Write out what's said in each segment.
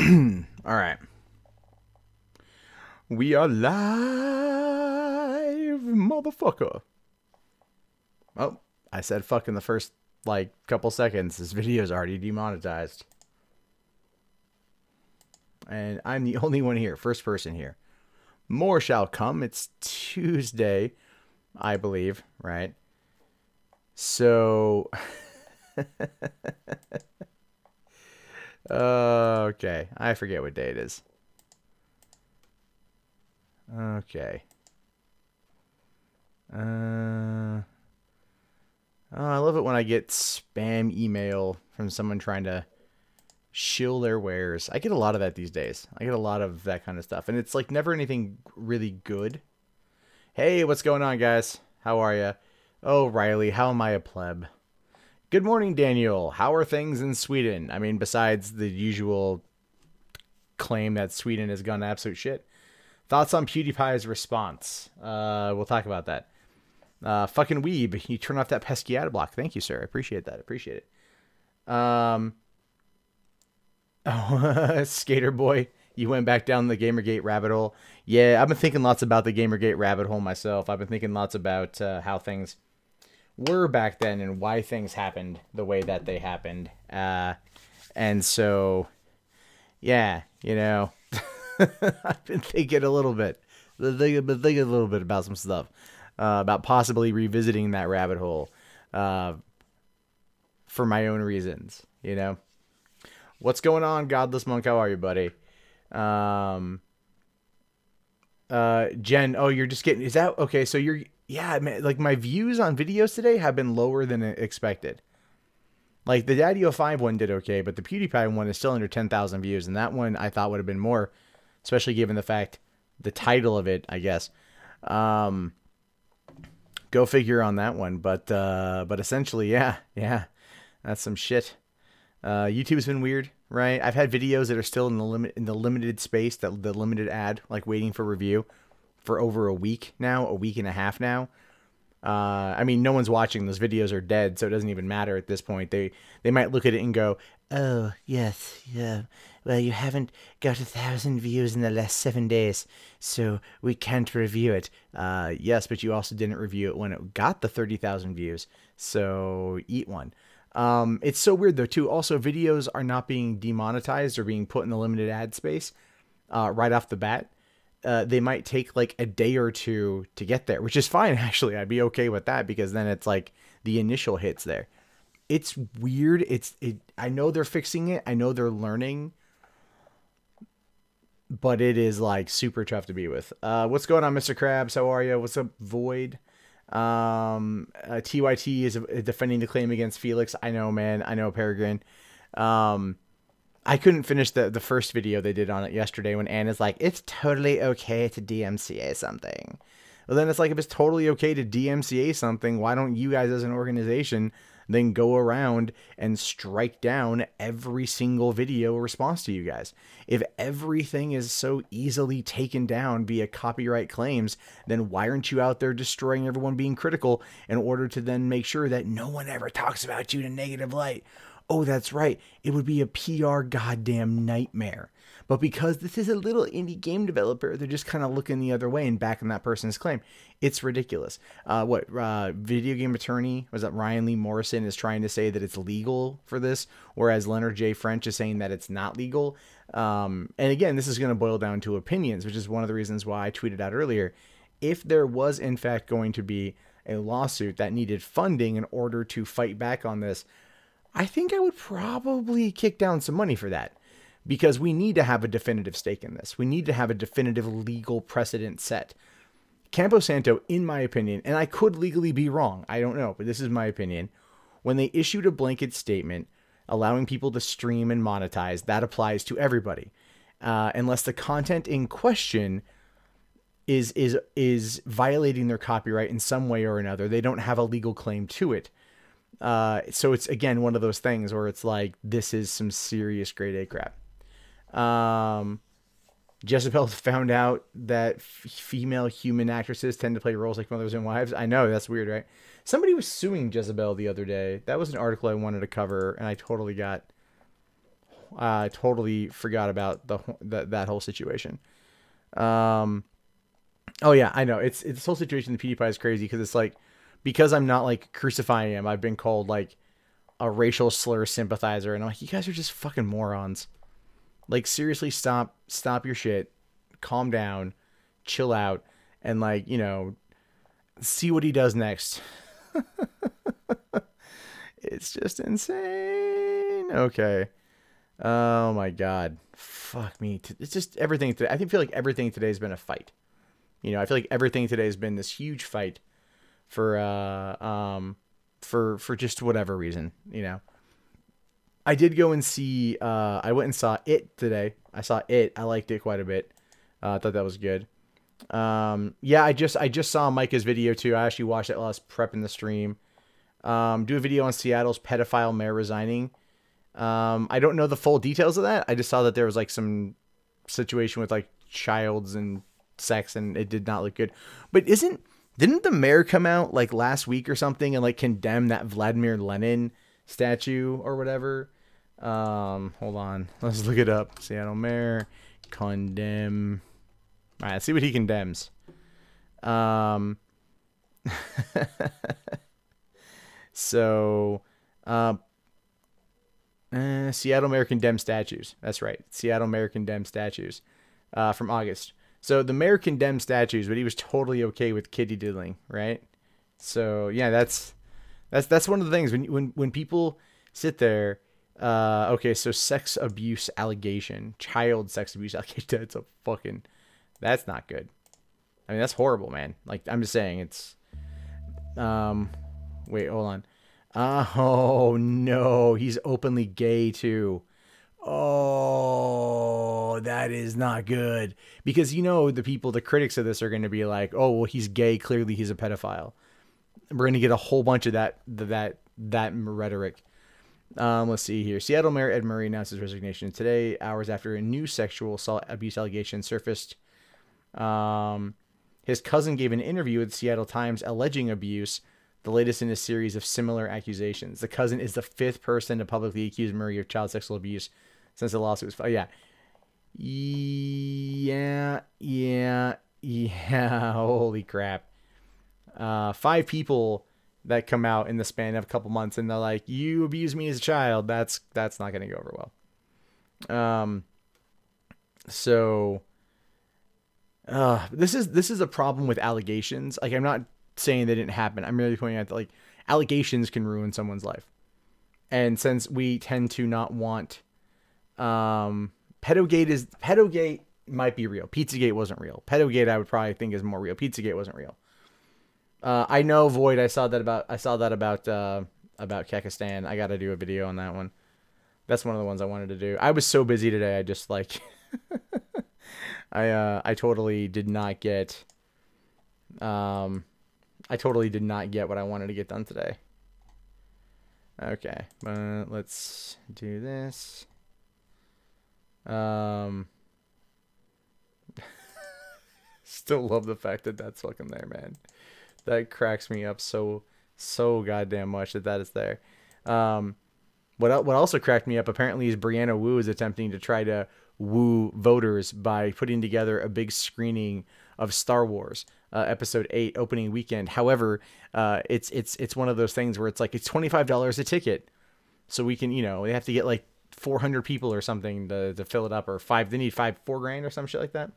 All right. We are live, motherfucker. Oh, I said fuck in the first, couple seconds. This video is already demonetized. And I'm the only one here. First person here. More shall come. It's Tuesday, I believe, right? So... okay. I forget what day it is. Okay. Oh, I love it when I get spam email from someone trying to shill their wares. I get a lot of that these days. I get a lot of that kind of stuff. And it's like never anything really good. Hey, what's going on, guys? How are you? Oh, Riley, how am I a pleb? Good morning, Daniel. How are things in Sweden? I mean, besides the usual claim that Sweden has gone to absolute shit. Thoughts on PewDiePie's response? We'll talk about that. Fucking weeb. You turn off that pesky ad block. Thank you, sir. I appreciate that. Appreciate it. Oh, Skater Boy. You went back down the Gamergate rabbit hole. Yeah, I've been thinking lots about the Gamergate rabbit hole myself. I've been thinking lots about how things were back then and why things happened the way that they happened. And so, yeah, you know, I've been thinking a little bit. I've been thinking a little bit about some stuff. About possibly revisiting that rabbit hole for my own reasons, you know. What's going on, Godless Monk? How are you, buddy? Jen, oh, you're just getting... Is that... Okay, so you're... Yeah, man, like, my views on videos today have been lower than expected. Like, the Daddy05 one did okay, but the PewDiePie one is still under 10,000 views, and that one I thought would have been more, especially given the fact... The title of it, I guess. Go figure on that one, but essentially, yeah, that's some shit. YouTube's been weird, right? I've had videos that are still in the limited space, the limited ad, like waiting for review, for over a week now, a week and a half now. I mean, no one's watching; those videos are dead, so it doesn't even matter at this point. They might look at it and go, "Oh, yes, yeah. Well, you haven't got 1,000 views in the last 7 days, so we can't review it." Yes, but you also didn't review it when it got the 30,000 views, so eat one. It's so weird, though, too. Also, videos are not being demonetized or being put in the limited ad space right off the bat. They might take, like, a day or two to get there, which is fine, actually. I'd be okay with that, because then it's, like, the initial hits there. It's weird. I know they're fixing it. I know they're learning. But it is, like, super tough to be with. What's going on, Mr. Krabs? How are you? What's up, Void? TYT is defending the claim against Felix. I know, man. I know, Peregrine. I couldn't finish the first video they did on it yesterday when Anna's like, it's totally okay to DMCA something. Well, then it's like, if it's totally okay to DMCA something, why don't you guys as an organization then go around and strike down every single video response to you guys? If everything is so easily taken down via copyright claims, then why aren't you out there destroying everyone being critical in order to then make sure that no one ever talks about you in a negative light? Oh, that's right. It would be a PR goddamn nightmare. But because this is a little indie game developer, they're just kind of looking the other way and backing that person's claim. It's ridiculous. Video game attorney, was that Ryan Lee Morrison, is trying to say that it's legal for this, whereas Leonard J. French is saying that it's not legal. And again, this is going to boil down to opinions, which is one of the reasons why I tweeted out earlier. If there was, in fact, going to be a lawsuit that needed funding in order to fight back on this, I think I would probably kick down some money for that, because we need to have a definitive stake in this. We need to have a definitive legal precedent set. Campo Santo, in my opinion, and I could legally be wrong, I don't know, but this is my opinion, when they issued a blanket statement allowing people to stream and monetize, that applies to everybody. Unless the content in question is violating their copyright in some way or another, they don't have a legal claim to it. So it's, again, one of those things where it's like, this is some serious grade A crap. Jezebel found out that female human actresses tend to play roles like mothers and wives. I know, that's weird, right? Somebody was suing Jezebel the other day. That was an article I wanted to cover, and I totally got I totally forgot about that whole situation. Oh yeah, I know. It's this whole situation with PewDiePie is crazy because it's like, because I'm not like crucifying him, I've been called like a racial slur sympathizer, and I'm like, you guys are just fucking morons. Like, seriously, stop your shit, calm down, chill out, and like, you know, see what he does next. It's just insane. Okay. Oh my God. Fuck me. It's just everything today. I feel like everything today has been a fight. You know, I feel like everything today has been this huge fight for just whatever reason, you know. I did go and see, I went and saw It today. I saw It. I liked it quite a bit. I thought that was good. Yeah, I just saw Micah's video too. I actually watched it while I was prepping the stream. Do a video on Seattle's pedophile mayor resigning. I don't know the full details of that. I just saw that there was like some situation with like childs and sex, and it did not look good. But didn't the mayor come out like last week or something and like condemn that Vladimir Lenin statue or whatever? Hold on, let's look it up. Seattle mayor condemn. All right, let's see what he condemns. So, Seattle mayor condemns statues. That's right, Seattle mayor condemns statues from August. So the mayor condemned statues, but he was totally okay with kitty diddling, right? So yeah, that's one of the things when people sit there. Okay, so sex abuse allegation, child sex abuse allegation. That's not good. I mean, that's horrible, man. Like, I'm just saying, it's. Wait, hold on. Oh no, he's openly gay too. Oh, that is not good. Because, you know, the critics of this are going to be like, oh, well, he's gay. Clearly he's a pedophile. We're going to get a whole bunch of that rhetoric. Let's see here. Seattle Mayor Ed Murray announced his resignation today, hours after a new sexual assault abuse allegation surfaced. His cousin gave an interview with the Seattle Times alleging abuse, the latest in a series of similar accusations. The cousin is the fifth person to publicly accuse Murray of child sexual abuse since the lawsuit was filed. Yeah. Holy crap. 5 people that come out in the span of a couple months, and they're like, you abused me as a child. That's not going to go over well. So this is a problem with allegations. Like, I'm not saying they didn't happen. I'm really pointing out that, like, allegations can ruin someone's life. And since we tend to not want, Pedogate might be real. Pizzagate wasn't real. Pedogate, I would probably think, is more real. Pizzagate wasn't real. I know, Void. I saw that about Kekistan. I got to do a video on that one. That's one of the ones I wanted to do. I was so busy today. I just like, I totally did not get, what I wanted to get done today. Okay, let's do this. Still love the fact that that's fucking there, man. That cracks me up so goddamn much that is there. What also cracked me up apparently is Brianna Wu is attempting to try to woo voters by putting together a big screening of Star Wars Episode 8 opening weekend. However, it's one of those things where it's like it's $25 a ticket, so we can, you know, they have to get like 400 people or something to fill it up, or 4 grand or some shit like that.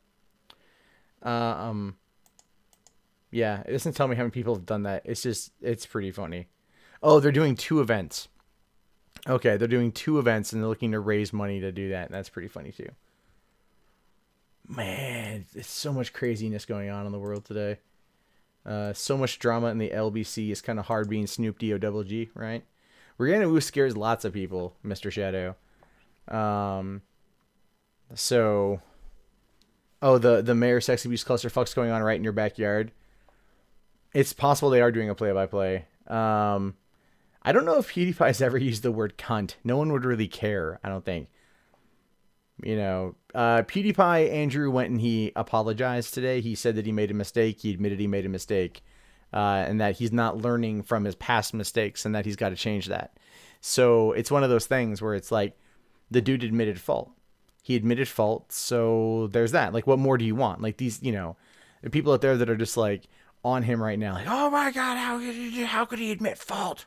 Yeah, it doesn't tell me how many people have done that. It's pretty funny. Oh, they're doing 2 events. Okay, they're doing 2 events and they're looking to raise money to do that, and that's pretty funny too. Man, there's so much craziness going on in the world today. So much drama in the LBC. It's kind of hard being Snoop D-O-double-G, right? Rihanna Wu scares lots of people, Mr. Shadow. The mayor sex abuse clusterfuck's going on right in your backyard. It's possible they are doing a play-by-play. I don't know if PewDiePie's ever used the word cunt. No one would really care, I don't think. You know, PewDiePie, Andrew went and he apologized today. He said that he made a mistake. He admitted he made a mistake. And that he's not learning from his past mistakes and that he's got to change that. So it's one of those things where it's like, The dude admitted fault. He admitted fault, so there's that. Like, what more do you want? Like, these, you know, the people out there that are just like on him right now, like, oh my god, how could he admit fault?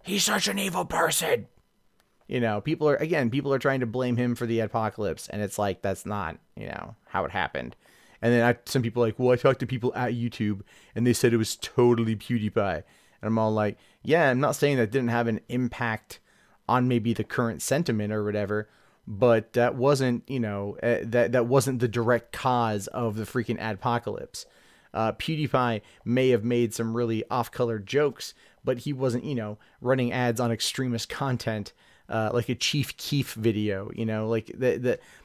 He's such an evil person. You know, people are trying to blame him for the apocalypse, and it's like, that's not, you know, how it happened. And then some people are like, well, I talked to people at YouTube, and they said it was totally PewDiePie. And I'm all like, yeah, I'm not saying that didn't have an impact on maybe the current sentiment or whatever, but that wasn't, you know, that wasn't the direct cause of the freaking adpocalypse. PewDiePie may have made some really off-color jokes, but he wasn't, you know, running ads on extremist content like a Chief Keef video, you know, like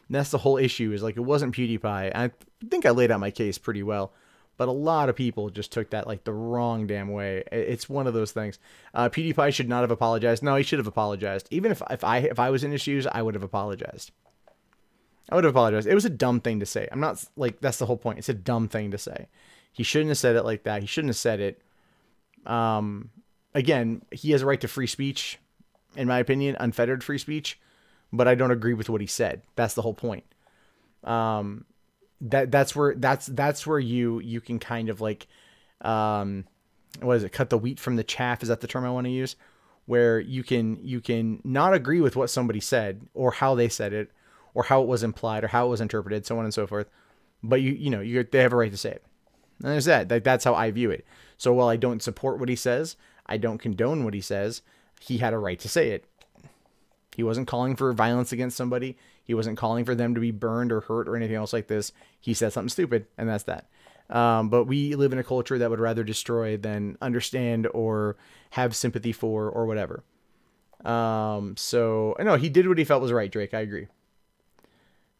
that's the whole issue, is like, it wasn't PewDiePie. I think I laid out my case pretty well, but a lot of people just took that like the wrong damn way. It's one of those things. PewDiePie should not have apologized. No, he should have apologized. Even if I was in his shoes, I would have apologized. I would have apologized. It was a dumb thing to say. I'm not like, that's the whole point. It's a dumb thing to say. He shouldn't have said it like that. He shouldn't have said it. Again, he has a right to free speech, in my opinion, unfettered free speech, but I don't agree with what he said. That's the whole point. That's where you can kind of like, what is it? Cut the wheat from the chaff. Is that the term I want to use? Where you can not agree with what somebody said, or how they said it, or how it was implied, or how it was interpreted, so on and so forth. But they have a right to say it. And there's that. That's how I view it. So while I don't support what he says, I don't condone what he says, he had a right to say it. He wasn't calling for violence against somebody. He wasn't calling for them to be burned or hurt or anything else like this. He said something stupid, and that's that. But we live in a culture that would rather destroy than understand or have sympathy for or whatever. So I know he did what he felt was right, Drake. I agree.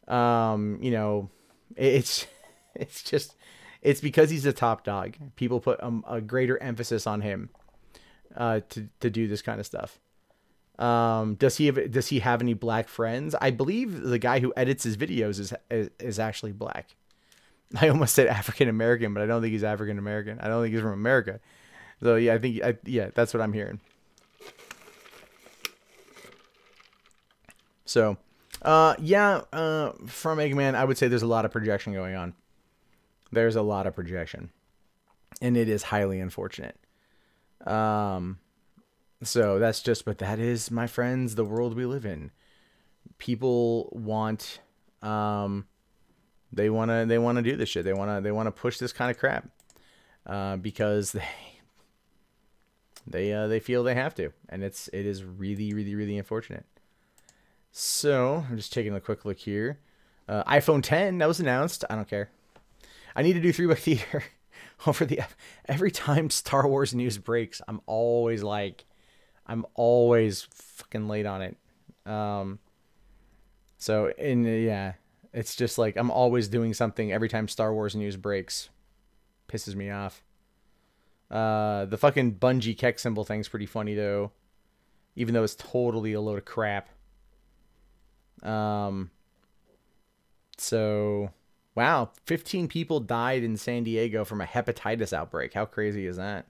You know, it's just because he's a top dog. People put a greater emphasis on him to do this kind of stuff. Does he have any black friends? I believe the guy who edits his videos is actually black. I almost said African American, but I don't think he's African American. I don't think he's from America. So yeah, yeah, that's what I'm hearing. So, from Eggman, I would say there's a lot of projection going on. There's a lot of projection, and it is highly unfortunate. So but that is, my friends, the world we live in. People want, they want to do this shit. They want to push this kind of crap, because they feel they have to, and it is really, really, really unfortunate. So I'm just taking a quick look here. iPhone 10, that was announced. I don't care. I need to do 3 by theater every time Star Wars news breaks. I'm always fucking late on it. It's just like, I'm always doing something every time Star Wars news breaks. Pisses me off. The fucking Bungie Keck symbol thing's pretty funny though, even though it's totally a load of crap. So wow, 15 people died in San Diego from a hepatitis outbreak. How crazy is that?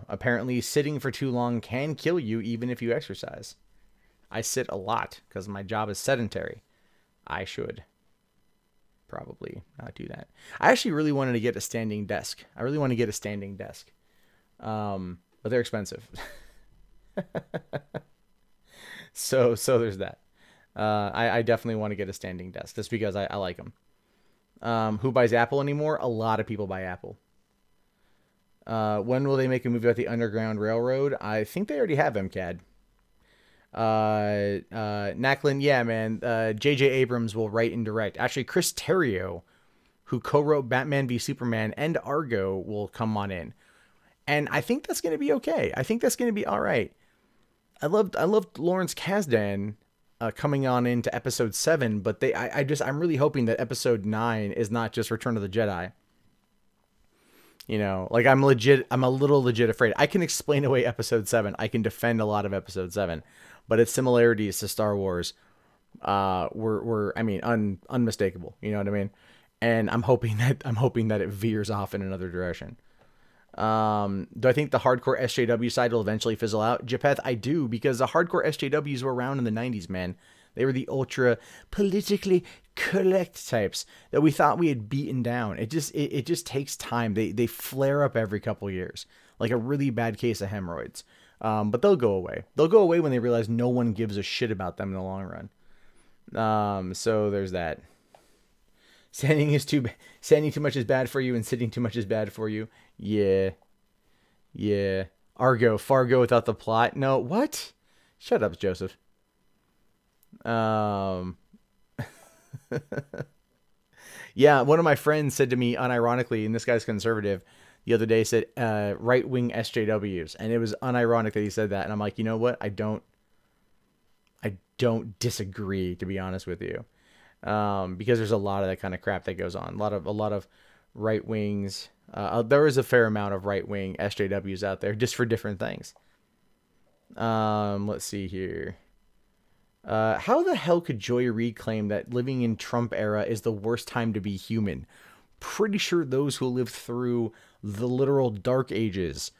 Apparently sitting for too long can kill you even if you exercise. I sit a lot because my job is sedentary. I should probably not do that. I actually really wanted to get a standing desk. But they're expensive. So there's that. I definitely want to get a standing desk just because I like them. Who buys Apple anymore? A lot of people buy Apple. When will they make a movie about the Underground Railroad? I think they already have MCAD. Nacklin, yeah, man. J.J. Abrams will write and direct. Actually, Chris Terrio, who co-wrote Batman v Superman and Argo, will come on in. And I think that's going to be okay. I think that's going to be all right. I loved Lawrence Kasdan coming on into episode 7, but I'm really hoping that episode 9 is not just Return of the Jedi. You know, like I'm a little legit afraid. I can explain away episode 7. I can defend a lot of episode 7, but its similarities to Star Wars were unmistakable. You know what I mean? And I'm hoping that it veers off in another direction. Do I think the hardcore SJW side will eventually fizzle out? Japeth, I do, because the hardcore SJWs were around in the 90s, man. They were the ultra politically correct types that we thought we had beaten down. It just takes time. They flare up every couple years, like a really bad case of hemorrhoids. But they'll go away. They'll go away when they realize no one gives a shit about them in the long run. So there's that. Standing too much is bad for you, and sitting too much is bad for you. Yeah. Fargo without the plot. No, what? Shut up, Joseph. Yeah, one of my friends said to me unironically, and this guy's conservative, the other day, said right-wing SJWs, and it was unironic that he said that, and I'm like, you know what? I don't disagree, to be honest with you, because there's a lot of that kind of crap that goes on. A lot of right wings. There is a fair amount of right-wing SJWs out there, just for different things. Let's see here. How the hell could Joy Reid claim that living in Trump era is the worst time to be human? Pretty sure those who lived through the literal dark ages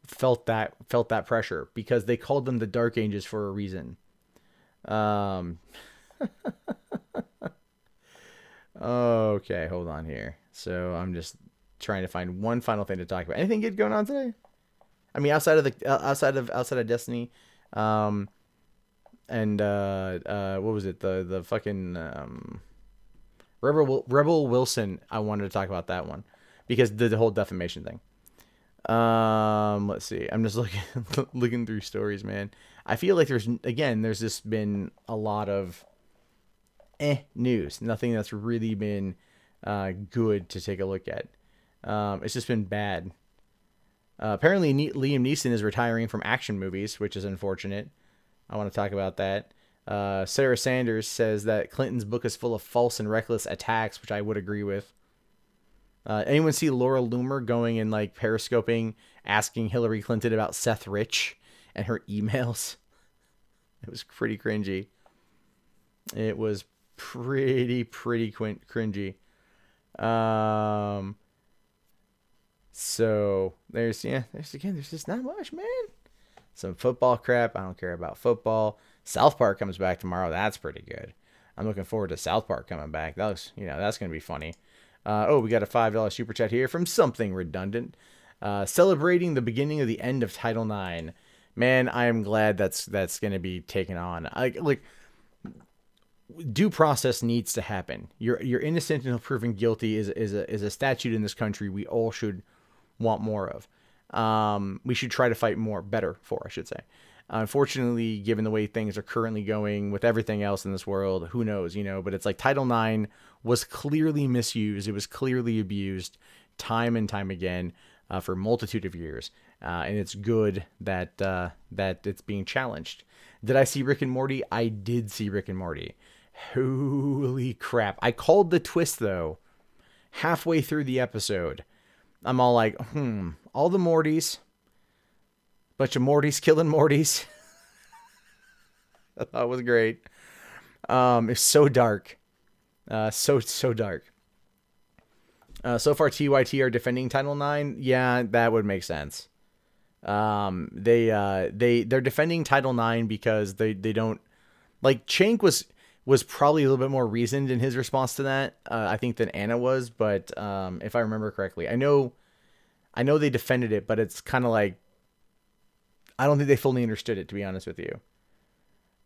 felt that pressure, because they called them the dark ages for a reason. Okay, hold on here. So I'm just trying to find one final thing to talk about. Anything good going on today? I mean, outside of Destiny, and what was it? The fucking Rebel Wilson. I wanted to talk about that one because the whole defamation thing. Let's see. I'm just looking through stories, man. I feel like there's just been a lot of news. Nothing that's really been good to take a look at. It's just been bad. Apparently Liam Neeson is retiring from action movies, which is unfortunate. I want to talk about that. Sarah Sanders says that Clinton's book is full of false and reckless attacks, which I would agree with. Anyone see Laura Loomer going and like periscoping, asking Hillary Clinton about Seth Rich and her emails? It was pretty cringy. It was pretty cringy. So there's just not much, man. Some football crap. I don't care about football. South Park comes back tomorrow. That's pretty good. I'm looking forward to South Park coming back. That's going to be funny. We got a $5 super chat here from Something Redundant. Celebrating the beginning of the end of Title IX. Man, I am glad that's going to be taken on. Due process needs to happen. You're innocent until proven guilty is a statute in this country we all should want more of. We should try to fight better for, I should say. Unfortunately, given the way things are currently going with everything else in this world, who knows, but it's like Title IX was clearly misused. It was clearly abused time and time again for a multitude of years. And it's good that it's being challenged. Did I see Rick and Morty? I did see Rick and Morty. Holy crap. I called the twist, though, halfway through the episode. I'm all like, all the Mortys. Bunch of Mortys killing Mortys. I thought it was great. It's so dark. So dark. So far, TYT are defending Title IX. Yeah, that would make sense. They're defending Title IX because they don't like Chank was probably a little bit more reasoned in his response to that. I think than Anna was, but if I remember correctly, I know they defended it, but it's kind of like I don't think they fully understood it, to be honest with you.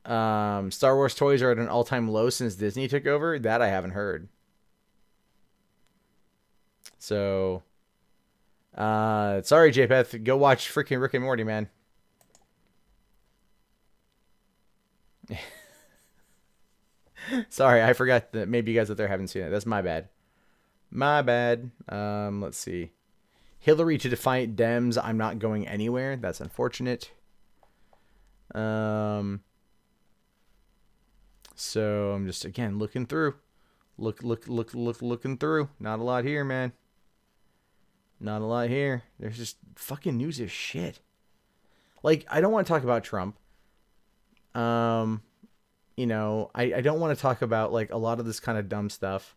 Star Wars toys are at an all-time low since Disney took over. That I haven't heard. So, sorry, JPeth. Go watch freaking Rick and Morty, man. Sorry, I forgot that maybe you guys out there haven't seen it. That's my bad. My bad. Let's see. Hillary to defiant Dems. I'm not going anywhere. That's unfortunate. So I'm just again looking through. Looking through. Not a lot here, man. Not a lot here. There's just fucking news is shit. Like, I don't want to talk about Trump. I don't want to talk about like a lot of this kind of dumb stuff.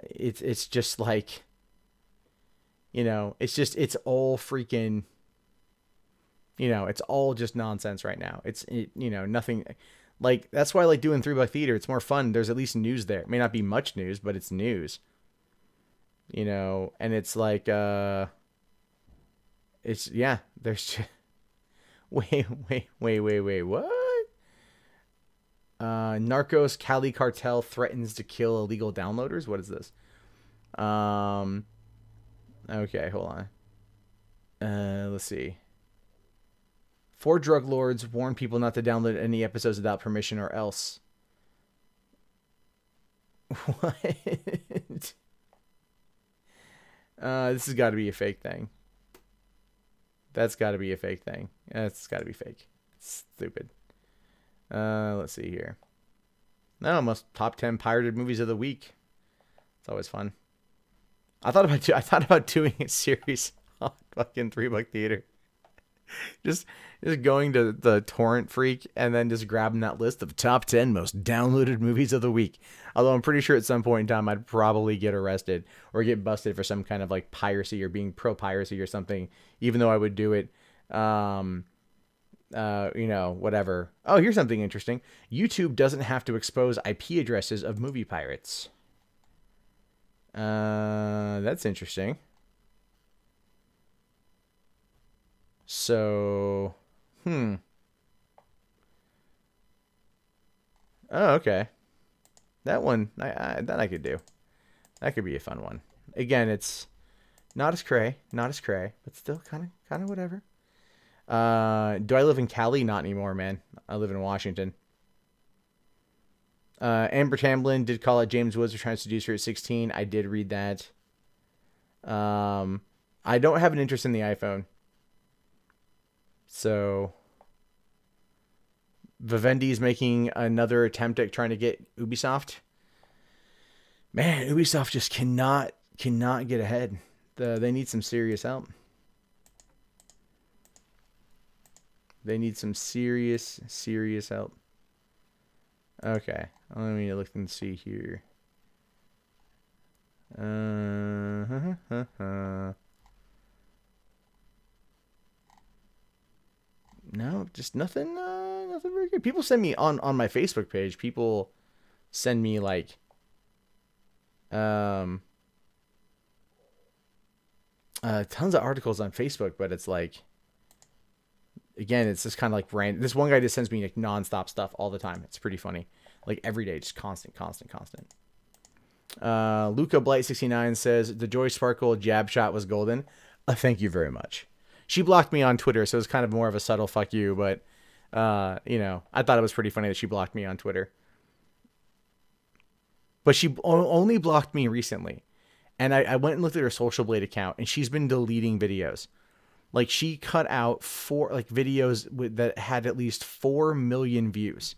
It's just like, You know, it's all freaking, you know, it's all just nonsense right now. You know, nothing. Like, that's why I like doing 3 Buck Theater. It's more fun. There's at least news there. It may not be much news, but it's news. You know, and it's like, it's, yeah, there's just, wait, what? Narcos Cali cartel threatens to kill illegal downloaders. What is this? Okay, hold on. Let's see. 4 drug lords warn people not to download any episodes without permission or else. What? This has got to be a fake thing. That's got to be a fake thing. That's got to be fake. It's stupid. Let's see here. No, most top 10 pirated movies of the week. It's always fun. I thought about doing a series on fucking 3 Buck Theater. Just going to the torrent freak and then just grabbing that list of top 10 most downloaded movies of the week. Although I'm pretty sure at some point in time I'd probably get arrested or get busted for some kind of like piracy or being pro piracy or something, even though I would do it. You know, whatever. Oh, here's something interesting. YouTube doesn't have to expose IP addresses of movie pirates. That's interesting. So, Oh, okay. That one, that I could do. That could be a fun one. Again, it's not as cray, but still kind of whatever. Do I live in Cali? Not anymore, man. I live in Washington. Amber Tamblyn did call out James Woods for trying to seduce her at 16. I did read that. I don't have an interest in the iPhone. So Vivendi is making another attempt at trying to get Ubisoft. Man, Ubisoft just cannot get ahead. They need some serious help. They need some serious help. Okay, let me look and see here. No, just nothing. Nothing very good. People send me on my Facebook page. People send me like, tons of articles on Facebook, but it's like, again, it's just kind of like random. This one guy just sends me like nonstop stuff all the time. It's pretty funny. Like every day, just constant. Luca Blight 69 says the Joy Sparkle jab shot was golden. Thank you very much. She blocked me on Twitter, so it's kind of more of a subtle fuck you, but you know, I thought it was pretty funny that she blocked me on Twitter. But she only blocked me recently. And I went and looked at her Social Blade account, and she's been deleting videos. Like, she cut out videos that had at least 4 million views.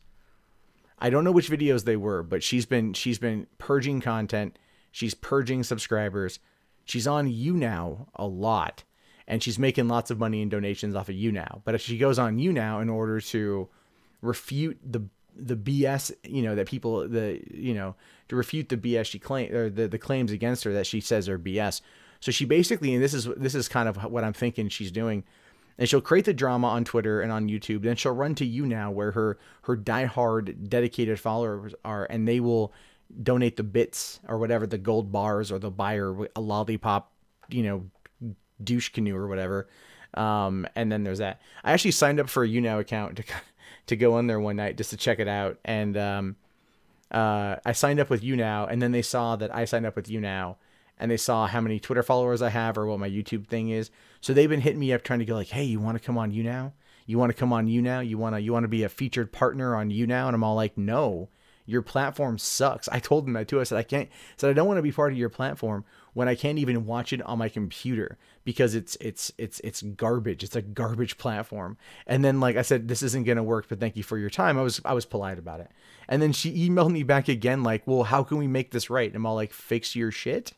I don't know which videos they were, but she's been purging content. She's purging subscribers. She's on YouNow a lot, and she's making lots of money in donations off of YouNow. But if she goes on YouNow in order to refute the BS, you know, that people, to refute the BS she claim, or the claims against her that she says are BS. So she basically, and this is kind of what I'm thinking she's doing, and she'll create the drama on Twitter and on YouTube. Then she'll run to YouNow, where her diehard dedicated followers are, and they will donate the bits or whatever, the gold bars, or they'll buy her a lollipop, douche canoe or whatever. And then there's that. I actually signed up for a YouNow account to go on there one night just to check it out. And I signed up with YouNow, and then they saw that I signed up with YouNow, and they saw how many Twitter followers I have or what my YouTube thing is. So they've been hitting me up trying to go like, hey, you want to come on YouNow? You want to come on YouNow? You want to be a featured partner on YouNow? And I'm all like, no, your platform sucks. I told them that too. I said, I don't want to be part of your platform when I can't even watch it on my computer because it's garbage. It's a garbage platform. And then, like I said, this isn't going to work, but thank you for your time. I was polite about it. And then she emailed me back again, like, well, how can we make this right? And I'm all like, fix your shit.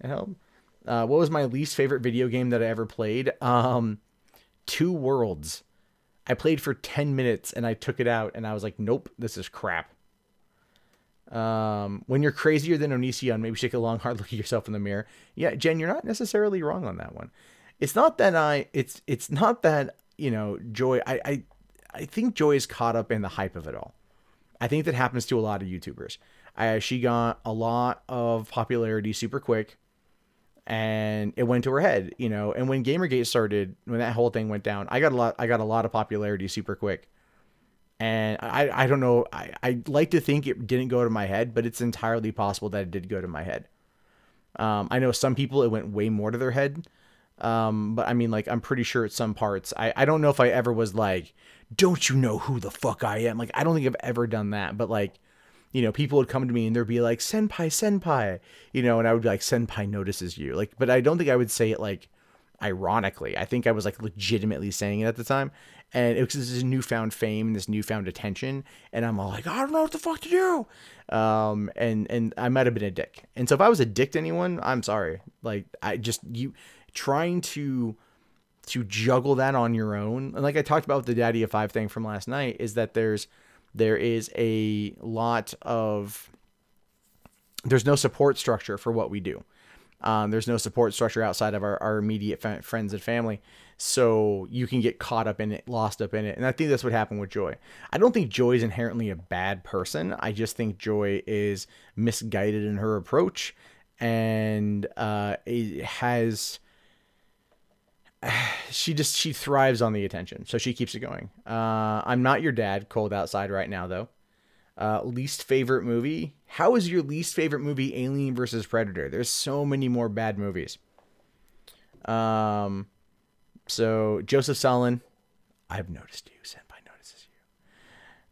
Help. What was my least favorite video game that I ever played? Two Worlds. I played for 10 minutes and I took it out and I was like, nope, this is crap. When you're crazier than Onision, maybe take a long, hard look at yourself in the mirror. Yeah, Jen, you're not necessarily wrong on that one. It's not that it's not that, Joy, I think Joy is caught up in the hype of it all. I think that happens to a lot of YouTubers. She got a lot of popularity super quick, and it went to her head, And when Gamergate started, when that whole thing went down, I got a lot of popularity super quick. And I don't know. I like to think it didn't go to my head, but it's entirely possible that it did go to my head. I know some people, it went way more to their head. But I mean, like, I'm pretty sure at some parts, I don't know if I ever was like, don't you know who the fuck I am? Like, I don't think I've ever done that, but like, people would come to me and they'd be like, senpai, senpai, and I would be like, senpai notices you. Like, but I don't think I would say it like ironically. I think I was like legitimately saying it at the time. And it was this newfound fame, this newfound attention. And I'm all like, I don't know what the fuck to do. And I might have been a dick. And so if I was a dick to anyone, I'm sorry. Like, trying to juggle that on your own. And like I talked about with the Daddy of Five thing from last night, is that there is a lot of, there's no support structure for what we do. There's no support structure outside of our immediate friends and family. So you can get caught up in it, lost up in it. And I think that's what happened with Joy. I don't think Joy is inherently a bad person. I just think Joy is misguided in her approach. And she thrives on the attention. So she keeps it going. I'm not your dad. Cold outside right now, though. Least favorite movie. How is your least favorite movie Alien versus Predator? There's so many more bad movies. So Joseph Sullen, I've noticed you. Senpai notices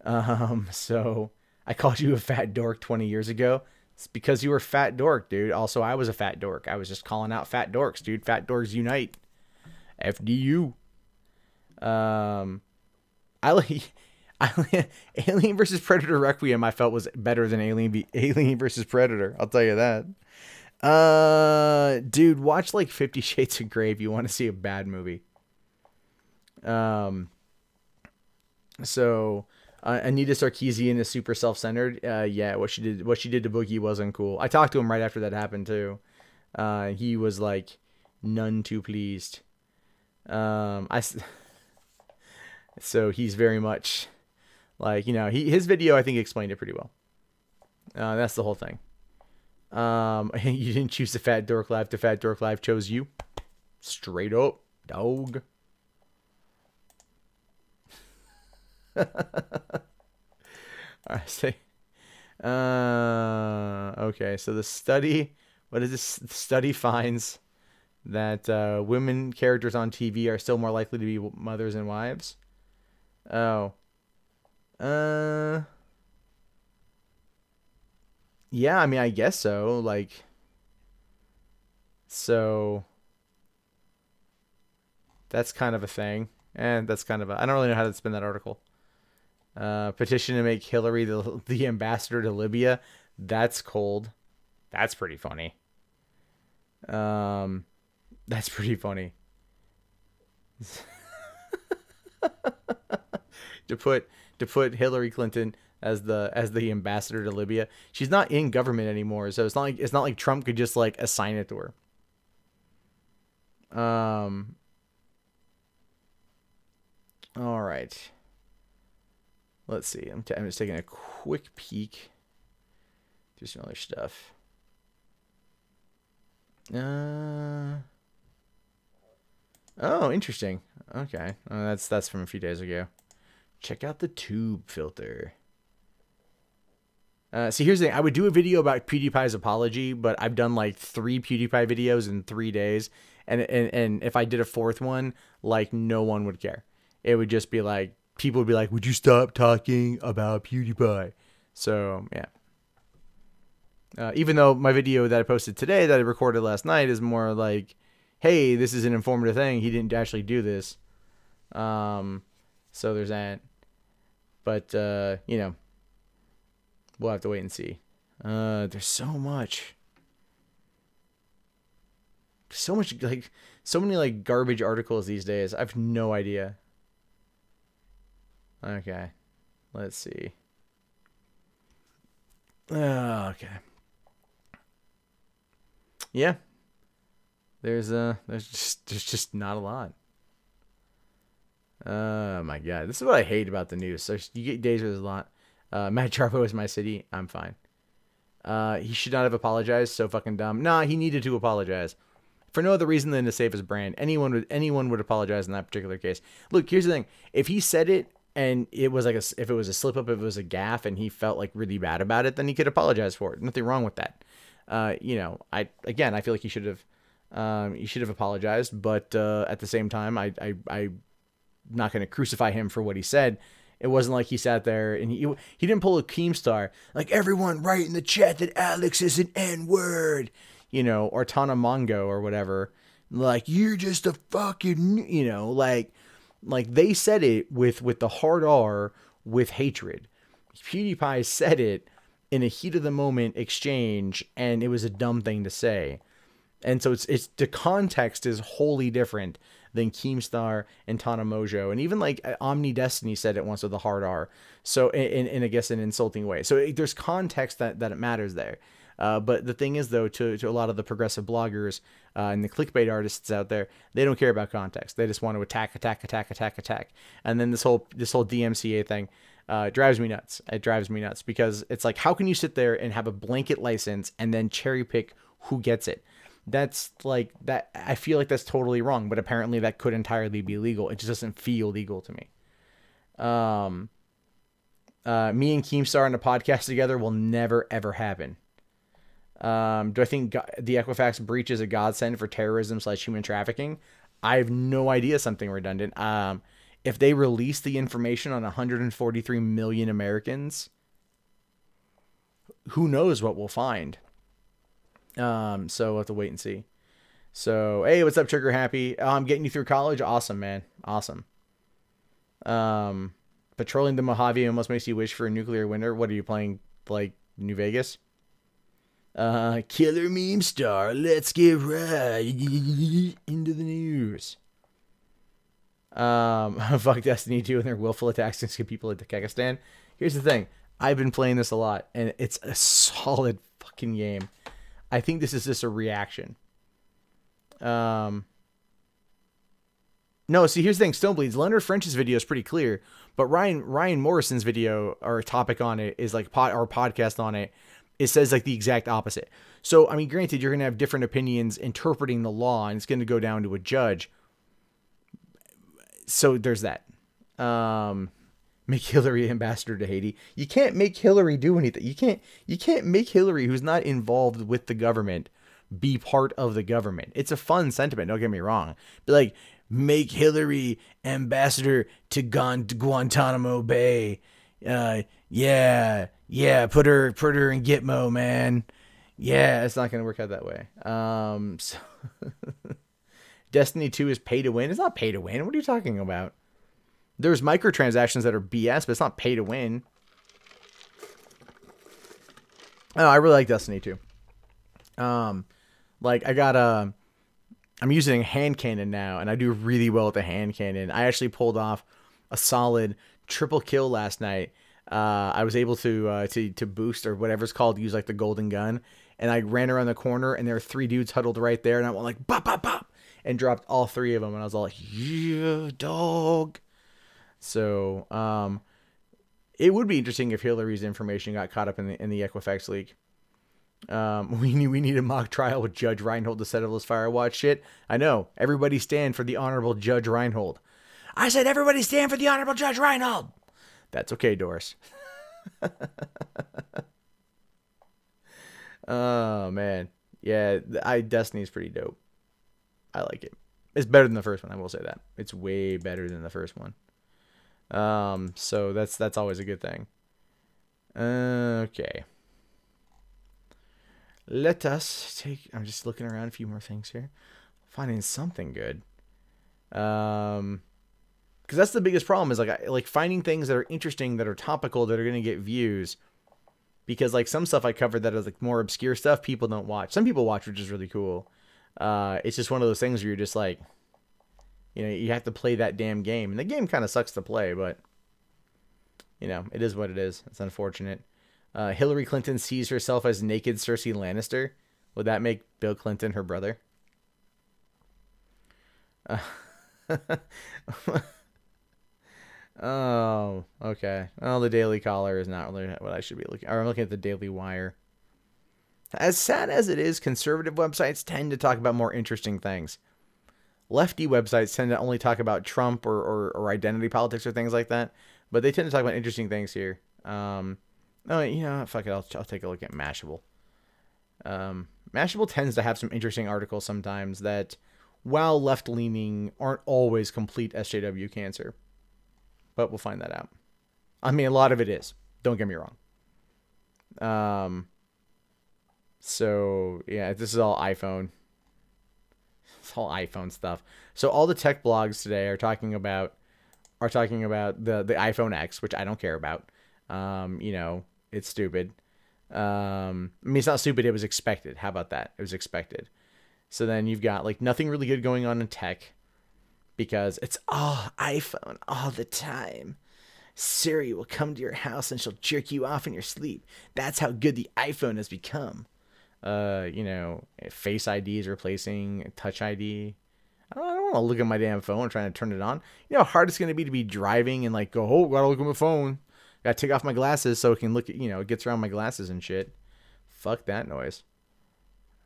you. So I called you a fat dork 20 years ago. It's because you were a fat dork, dude. Also, I was a fat dork. I was just calling out fat dorks, dude. Fat dorks unite. FDU. Alien versus Predator Requiem, I felt was better than Alien versus Predator. I'll tell you that. Dude, watch like 50 Shades of Grey if you want to see a bad movie. So Anita Sarkeesian is super self-centered. Yeah, what she did to Boogie wasn't cool. I talked to him right after that happened too. He was like none too pleased. So he's very much like, his video, I think, explained it pretty well. That's the whole thing. You didn't choose the Fat Dork Live. The Fat Dork Live chose you. Straight up, dog. I say. Okay, so the study. What is this? The study finds that women characters on TV are still more likely to be mothers and wives. Oh. Yeah, I mean, I guess so. Like, so that's kind of a thing. And that's kind of a, I don't really know how to spin that article. Petition to make Hillary the ambassador to Libya. That's cold. That's pretty funny. That's pretty funny. to put Hillary Clinton as the ambassador to Libya. She's not in government anymore, so it's not like Trump could just like assign it to her. All right. Let's see. I'm just taking a quick peek through some other stuff. Oh, interesting. Okay. That's from a few days ago. Check out the tube filter. See, here's the thing. I would do a video about PewDiePie's apology, but I've done like 3 PewDiePie videos in 3 days. And if I did a 4th one, like, no one would care. It would just be like, people would be like, would you stop talking about PewDiePie? So, yeah. Even though my video that I posted today that I recorded last night is more like, hey, this is an informative thing. He didn't actually do this. So there's that. But, we'll have to wait and see. There's so much. So many like garbage articles these days. I have no idea. Okay. Let's see. Okay. Yeah. There's just not a lot. Oh my god, this is what I hate about the news. So you get days where there's a lot. Matt Charbo is my city. I'm fine. He should not have apologized. So fucking dumb. Nah, he needed to apologize for no other reason than to save his brand. Anyone would apologize in that particular case. Look, here's the thing: if he said it and it was like if it was a slip up, if it was a gaffe, and he felt like really bad about it, then he could apologize for it. Nothing wrong with that. I feel like he should have apologized, but at the same time, I'm not going to crucify him for what he said. It wasn't like he sat there and he didn't pull a Keemstar like everyone write in the chat that Alex is an N-word, or Tana Mongo or whatever. Like, you're just a fucking, like they said it with the hard R with hatred. PewDiePie said it in a heat of the moment exchange, and it was a dumb thing to say. And so it's the context is wholly different than Keemstar and Tana Mojo. And even like Omni Destiny said it once with a hard R. So in I guess an insulting way. So there's context that it matters there. But the thing is, though, to a lot of the progressive bloggers and the clickbait artists out there, they don't care about context. They just want to attack. And then this whole DMCA thing drives me nuts. It drives me nuts because it's like, how can you sit there and have a blanket license and then cherry pick who gets it? That's like that. I feel like that's totally wrong, but apparently that could entirely be legal. It just doesn't feel legal to me. Me and Keemstar on a podcast together will never, ever happen. Do I think the Equifax breach is a godsend for terrorism/human trafficking? I have no idea. Something redundant. If they release the information on 143 million Americans, who knows what we'll find? So we'll have to wait and see. So, hey, what's up, Trigger Happy? I'm getting you through college. Awesome, man. Awesome. Patrolling the Mojave almost makes you wish for a nuclear winter. What are you playing? Like New Vegas? Killer meme star. Let's get right into the news. Fuck Destiny 2 and their willful attacks against people in Tajikistan. Here's the thing. I've been playing this a lot, and it's a solid fucking game. I think this is just a reaction. No, see, here's the thing. Stonebleeds. Leonard French's video is pretty clear, but Ryan Morrison's video or topic on it is like our podcast on it. It says like the exact opposite. So, I mean, granted, you're going to have different opinions interpreting the law, and it's going to go down to a judge. So there's that. Make Hillary ambassador to Haiti. You can't make Hillary do anything. You can't make Hillary, who's not involved with the government, be part of the government. It's a fun sentiment. Don't get me wrong. But like, make Hillary ambassador to Guantanamo Bay. Yeah. Put her in Gitmo, man. Yeah, it's not gonna work out that way. So Destiny 2 is pay to win. It's not pay to win. What are you talking about? There's microtransactions that are BS, but it's not pay to win. Oh, I really like Destiny 2. Like I'm using a hand cannon now, and I do really well with the hand cannon. I actually pulled off a solid triple kill last night. I was able to boost or whatever it's called, use like the golden gun, and I ran around the corner, and there were 3 dudes huddled right there, and I went like bop bop bop, and dropped all 3 of them, and I was all like, yeah, dog. So, it would be interesting if Hillary's information got caught up in the Equifax leak. We need a mock trial with Judge Reinhold to settle this Firewatch shit. I know. Everybody stand for the Honorable Judge Reinhold. I said everybody stand for the Honorable Judge Reinhold. That's okay, Doris. Oh, man. Yeah, Destiny's pretty dope. I like it. It's better than the first one, I will say that. It's way better than the first one. So that's always a good thing. Okay. Let us take... I'm just looking around a few more things here. Finding something good. Because that's the biggest problem is like finding things that are interesting, that are topical, that are going to get views. Because like some stuff I covered that is like more obscure stuff people don't watch. Some people watch, which is really cool. It's just one of those things where you're just like, you have to play that damn game. And the game kind of sucks to play, but, it is what it is. It's unfortunate. Hillary Clinton sees herself as naked Cersei Lannister. Would that make Bill Clinton her brother? Oh, okay. Well, the Daily Caller is not really what I should be looking. Or I'm looking at the Daily Wire. As sad as it is, conservative websites tend to talk about more interesting things. Lefty websites tend to only talk about Trump or identity politics or things like that. But they tend to talk about interesting things here. Oh, you know, fuck it. I'll take a look at Mashable. Mashable tends to have some interesting articles sometimes that, while left-leaning, aren't always complete SJW cancer. But we'll find that out. I mean, a lot of it is. Don't get me wrong. So, yeah, this is all iPhone. It's all iPhone stuff. So all the tech blogs today are talking about the iPhone X, which I don't care about. You know, it's stupid. I mean, it's not stupid. It was expected. How about that? It was expected. So then you've got like nothing really good going on in tech because it's all iPhone all the time. Siri will come to your house and she'll jerk you off in your sleep. That's how good the iPhone has become. You know, Face ID is replacing Touch ID. I don't want to look at my damn phone trying to turn it on. You know how hard it's going to be driving and like go, oh, gotta look at my phone. Gotta take off my glasses so it can look at, you know, it gets around my glasses and shit. Fuck that noise.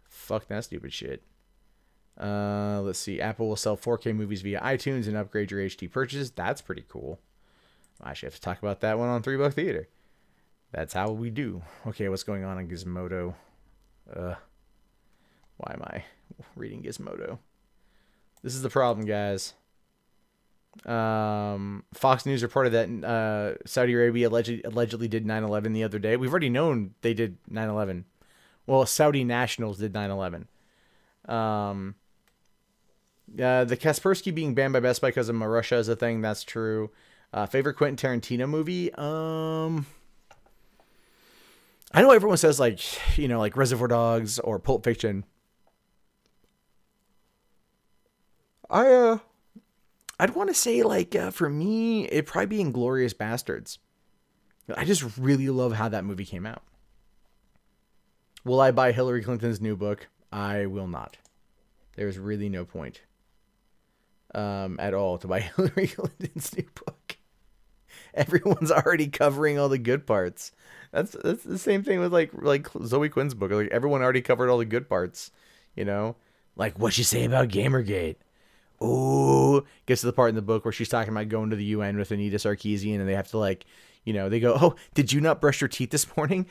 Fuck that stupid shit. Let's see. Apple will sell 4K movies via iTunes and upgrade your HD purchases. That's pretty cool. I should have to talk about that one on 3 Buck Theater. That's how we do. Okay, what's going on Gizmodo? Why am I reading Gizmodo? This is the problem, guys. Fox News reported that Saudi Arabia allegedly did 9/11 the other day. We've already known they did 9/11. Well, Saudi nationals did 9/11. The Kaspersky being banned by Best Buy because of Russia is a thing. That's true. Favorite Quentin Tarantino movie? I know everyone says like, you know, like Reservoir Dogs or Pulp Fiction. I'd want to say like for me, it'd probably be Inglourious Bastards. I just really love how that movie came out. Will I buy Hillary Clinton's new book? I will not. There's really no point at all to buy Hillary Clinton's new book. Everyone's already covering all the good parts. That's the same thing with like Zoe Quinn's book. Like everyone already covered all the good parts, you know? Like what you say about Gamergate. Oh, gets to the part in the book where she's talking about going to the UN with Anita Sarkeesian and they have to like, you know, they go, oh, did you not brush your teeth this morning?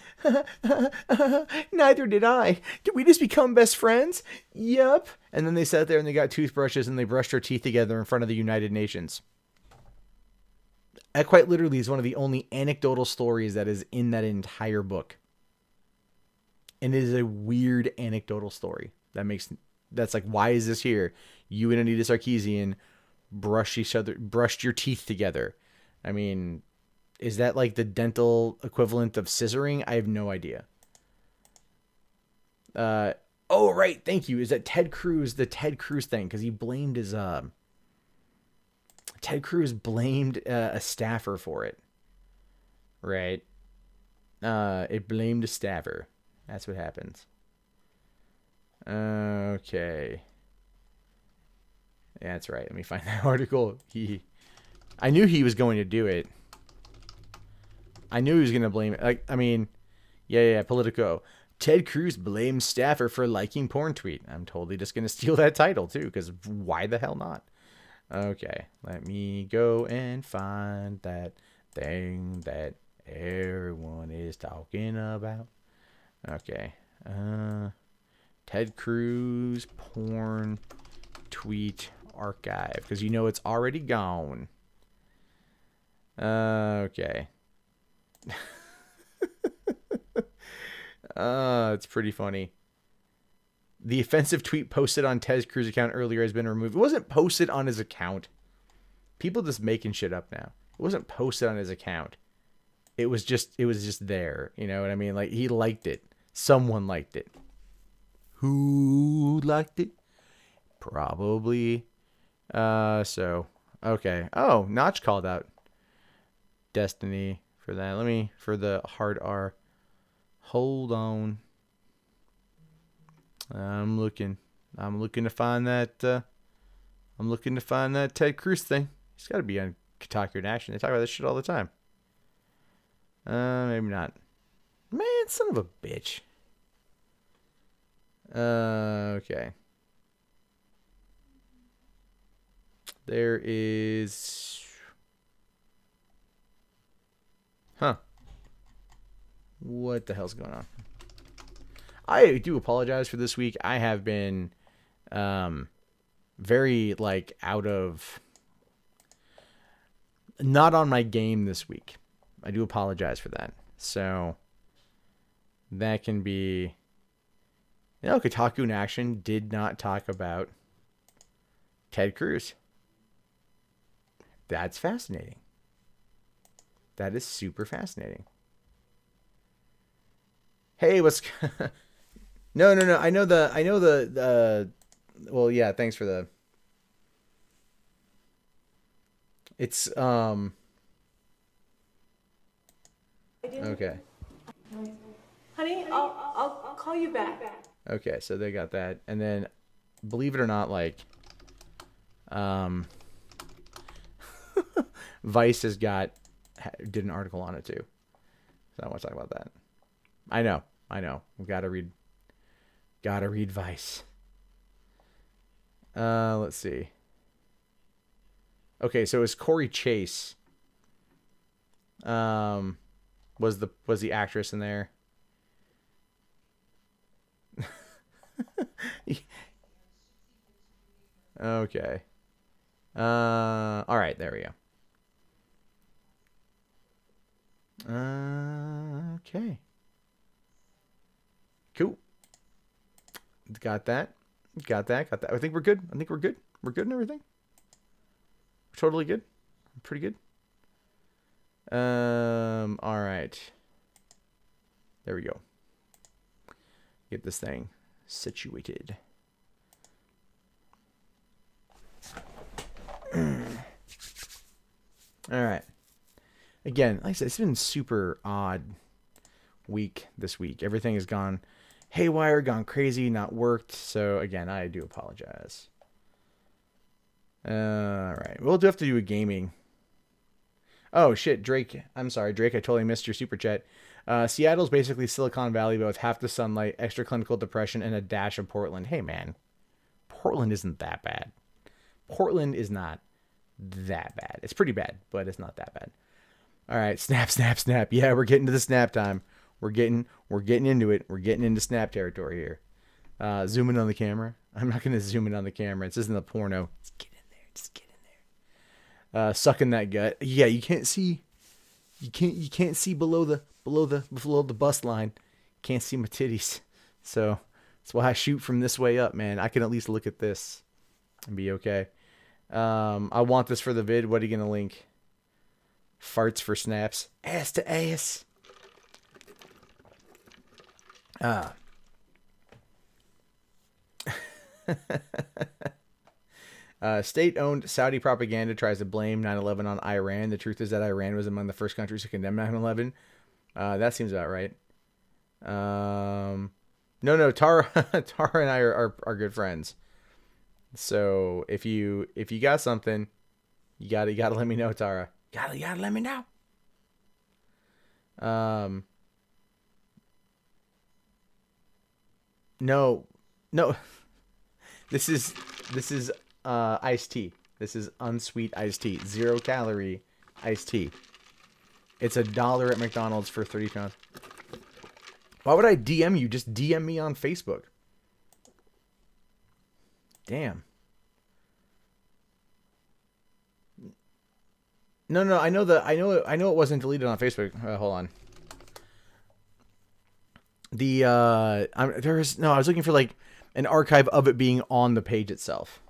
Neither did I. Did we just become best friends? Yup. And then they sat there and they got toothbrushes and they brushed their teeth together in front of the United Nations. That quite literally is one of the only anecdotal stories that is in that entire book. And it is a weird anecdotal story. That's like, why is this here? You and Anita Sarkeesian brushed your teeth together. I mean, is that like the dental equivalent of scissoring? I have no idea. Oh, right. Thank you. Is that Ted Cruz, the Ted Cruz thing? Because he blamed his, Ted Cruz blamed a staffer for it. Right. It blamed a staffer. That's what happens. Okay. Yeah, that's right. Let me find that article. I knew he was going to do it. I knew he was going to blame it. Like, I mean, yeah, Politico. Ted Cruz blames staffer for liking porn tweet. I'm totally just going to steal that title, too, because why the hell not? Okay, let me go and find that thing that everyone is talking about. Okay. Ted Cruz porn tweet archive, because you know it's already gone. Okay. It's pretty funny. The offensive tweet posted on Ted Cruz's account earlier has been removed. It wasn't posted on his account. People just making shit up now. It wasn't posted on his account. It was just there. You know what I mean? Like, he liked it. Someone liked it. Who liked it? Probably. So, okay. Oh, Notch called out Destiny for that. For the hard R. Hold on. I'm looking to find that. I'm looking to find that Ted Cruz thing. He's got to be on Kotaku in Action. They talk about this shit all the time. Maybe not. Man, son of a bitch. Okay. There is... Huh. What the hell's going on? I do apologize for this week. I have been very, like, out of... Not on my game this week. I do apologize for that. So, that can be... You know, Kotaku in Action did not talk about Ted Cruz. That's fascinating. That is super fascinating. Hey, what's... No. I know the, well, yeah, thanks for the... It's, okay. Honey, I'll call you back. Okay, so they got that. And then, believe it or not, like, Vice did an article on it too. So I want to talk about that. I know. We gotta read Vice. Let's see. Okay, so it was Corey Chase. Was the actress in there? Okay. All right, there we go. Okay. Cool. Got that. I think we're good. We're good and everything. We're totally good. Pretty good. All right. There we go. Get this thing situated. All right. Again, like I said, it's been super odd week this week. Everything has gone haywire, gone crazy, not worked. So again, I do apologize. All right. We'll have to do a gaming. Oh shit, Drake. I'm sorry, Drake. I totally missed your super chat. Seattle's basically Silicon Valley, but with half the sunlight, extra clinical depression, and a dash of Portland. Hey man, Portland isn't that bad. Portland is not that bad. It's pretty bad, but it's not that bad. All right, snap. Yeah, we're getting to the snap time. We're getting into it. We're getting into snap territory here. Zoom in on the camera. I'm not gonna zoom in on the camera. This isn't a porno. Just get in there. Sucking that gut. Yeah, you can't see. You can't see below the bust line. Can't see my titties. So that's why I shoot from this way up, man. I can at least look at this and be okay. I want this for the vid. What are you gonna link? Farts for snaps. Ass to ass. State-owned Saudi propaganda tries to blame 9/11 on Iran. The truth is that Iran was among the first countries to condemn 9/11. That seems about right. No, Tara and I are good friends. So if you got something, you gotta let me know, Tara. You gotta let me know. No. This is iced tea. This is unsweet iced tea. 0 calorie iced tea. It's $1 at McDonald's for 30 pounds. Why would I DM you? Just DM me on Facebook. Damn. No. I know it wasn't deleted on Facebook. Hold on. I was looking for like an archive of it being on the page itself.